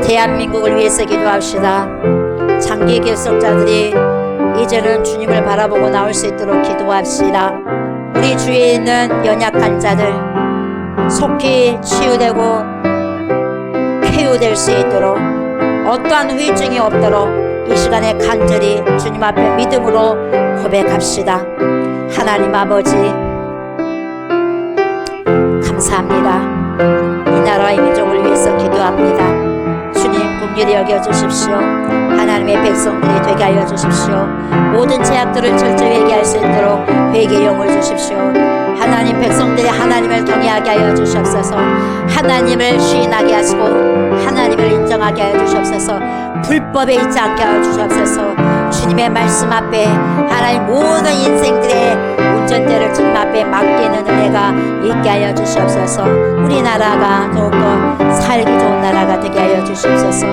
대한민국을 위해서 기도합시다. 장기 결석자들이 이제는 주님을 바라보고 나올 수 있도록 기도합시다. 우리 주위에 있는 연약한 자들 속히 치유되고 쾌유될 수 있도록, 어떠한 후유증이 없도록 이 시간에 간절히 주님 앞에 믿음으로 고백합시다. 하나님 아버지, 감사합니다. 이 나라의 민족을 위해서 기도합니다. 주님 긍휼히 여겨주십시오. 하나님의 백성들이 되게 하여 주십시오. 모든 제약들을 철저히 회개할 수 있도록 회개의 영을 주십시오. 하나님 백성들이 하나님을 경외하게 하여 주시옵소서. 하나님을 시인하게 하시고 하나님을 인정하게 하여 주시옵소서. 불법에 있지 않게 하여 주시옵소서. 주님의 말씀 앞에 하나님 모든 인생들의 운전대를 주님 앞에 맡기는 은혜가 있게 하여 주시옵소서. 우리나라가 더욱더 살기 좋은 나라가 되게 하여 주시옵소서.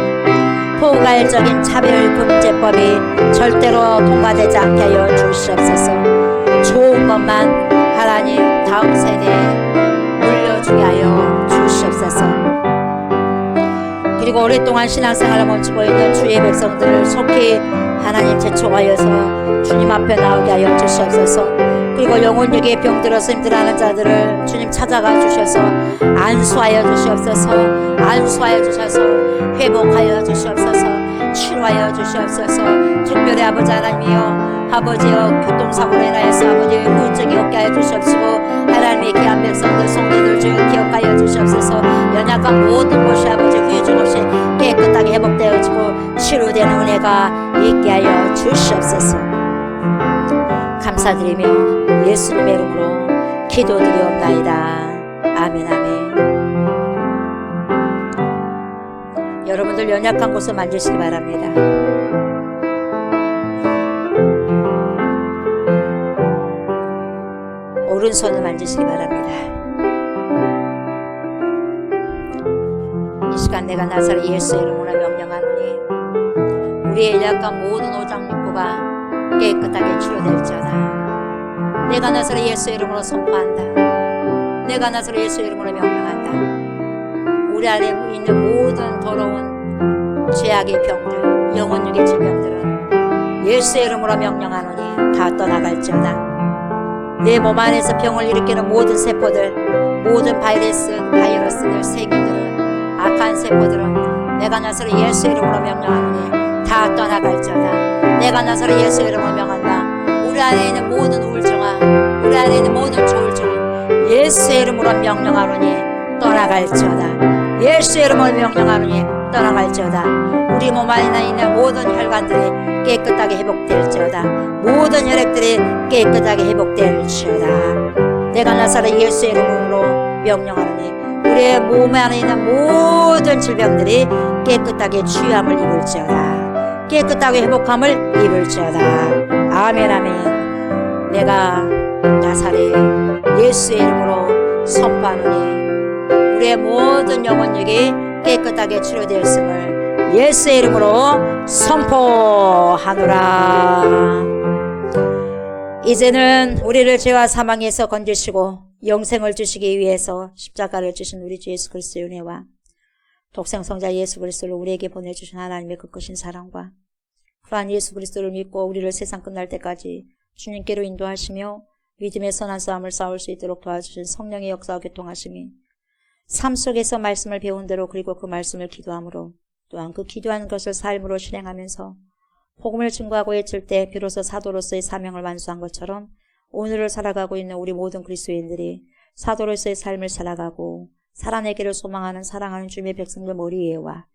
포괄적인 차별금지법이 절대로 통과되지 않게 하여 주시옵소서. 좋은 것만 하나님 다음 세대에 물려주게 하여 주시옵소서. 그리고 오랫동안 신앙생활을 멈추고 있는 주의 백성들을 속히 하나님 재촉하여서 주님 앞에 나오게 하여 주시옵소서. 그리고 영혼력에 병들어서 힘들어하는 자들을 주님 찾아가 주셔서 안수하여 주시옵소서. 안수하여 주셔서 회복하여 주시옵소서. 치료하여 주시옵소서. 특별히 아버지 하나님이여, 아버지여 교통사고로 인하여서 아버지의 후유증이 없게 하여 주시옵시고, 하나님의 귀한 백성들 성도들 중 기억하여 주시옵소서. 연약한 모든 곳이 아버지 후유증 없이 깨끗하게 회복되어지고 치료되는 은혜가 있게 하여 주시옵소서. 감사드리며 예수님의 이름으로 기도드리옵나이다. 아멘, 아멘. 여러분들 연약한 곳을 만지시기 바랍니다. 오른손을 만지시기 바랍니다. 이 시간 내가 나사렛 예수의 이름으로 명령하노니 우리의 연약한 모든 오장육부가 깨끗하게 치료될지어다. 내가 나사렛 예수의 이름으로 선포한다. 내가 나사렛 예수의 이름으로 명령한다. 우리 안에 있는 모든 더러운 죄악의 병들, 영혼력의 질병들은 예수의 이름으로 명령하노니 다 떠나갈지어다. 내 몸 안에서 병을 일으키는 모든 세포들, 모든 바이러스들, 세균들은, 악한 세포들은 내가 나사렛 예수의 이름으로 명령하노니 다 떠나갈지어다. 내가 나사렛 예수의 이름으로 명한다. 우리 안에 있는 모든 우울증아, 우리 안에 있는 모든 조울증은 예수의 이름으로 명령하노니 떠나갈지어다. 예수의 이름으로 명령하노니 떠나갈지어다. 우리 몸 안에 있는 모든 혈관들이 깨끗하게 회복될지어다. 모든 혈액들이 깨끗하게 회복될지어다. 내가 나사렛 예수의 이름으로 명령하노니 우리의 몸 안에 있는 모든 질병들이 깨끗하게 치유함을 입을지어다. 깨끗하게 회복함을 입을지어다. 아멘 아멘. 내가 나사렛 예수의 이름으로 선포하노니 우리의 모든 영혼력이 깨끗하게 치료되었음을 예수의 이름으로 선포하노라. 이제는 우리를 죄와 사망에서 건지시고 영생을 주시기 위해서 십자가를 주신 우리 주 예수 그리스도의 은혜와 독생성자 예수 그리스도를 우리에게 보내주신 하나님의 그 크신 사랑과 그러한 예수 그리스도를 믿고 우리를 세상 끝날 때까지 주님께로 인도하시며 믿음의 선한 싸움을 싸울 수 있도록 도와주신 성령의 역사와 교통하심이 삶 속에서 말씀을 배운 대로 그리고 그 말씀을 기도함으로 또한 그 기도한 것을 삶으로 실행하면서 복음을 증거하고 외칠 때 비로소 사도로서의 사명을 완수한 것처럼 오늘을 살아가고 있는 우리 모든 그리스도인들이 사도로서의 삶을 살아가고 살아내기를 소망하는 사랑하는 주님의 백성들 머리 위에와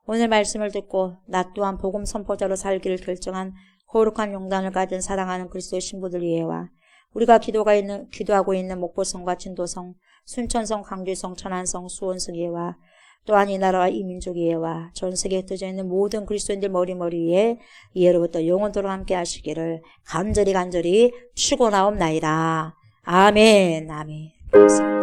오늘 말씀을 듣고 나 또한 복음 선포자로 살기를 결정한 거룩한 용단을 가진 사랑하는 그리스도의 신부들 위에와 우리가 기도하고 있는 목포성과 진도성, 순천성, 강주성, 천안성, 수원성 위에와 또한 이 나라와 이 민족 위에와 전 세계에 흩어져 있는 모든 그리스도인들 머리 위에 이해로부터 영원토록 함께 하시기를 간절히 축원하옵나이다. 아멘 아멘. 감사합니다.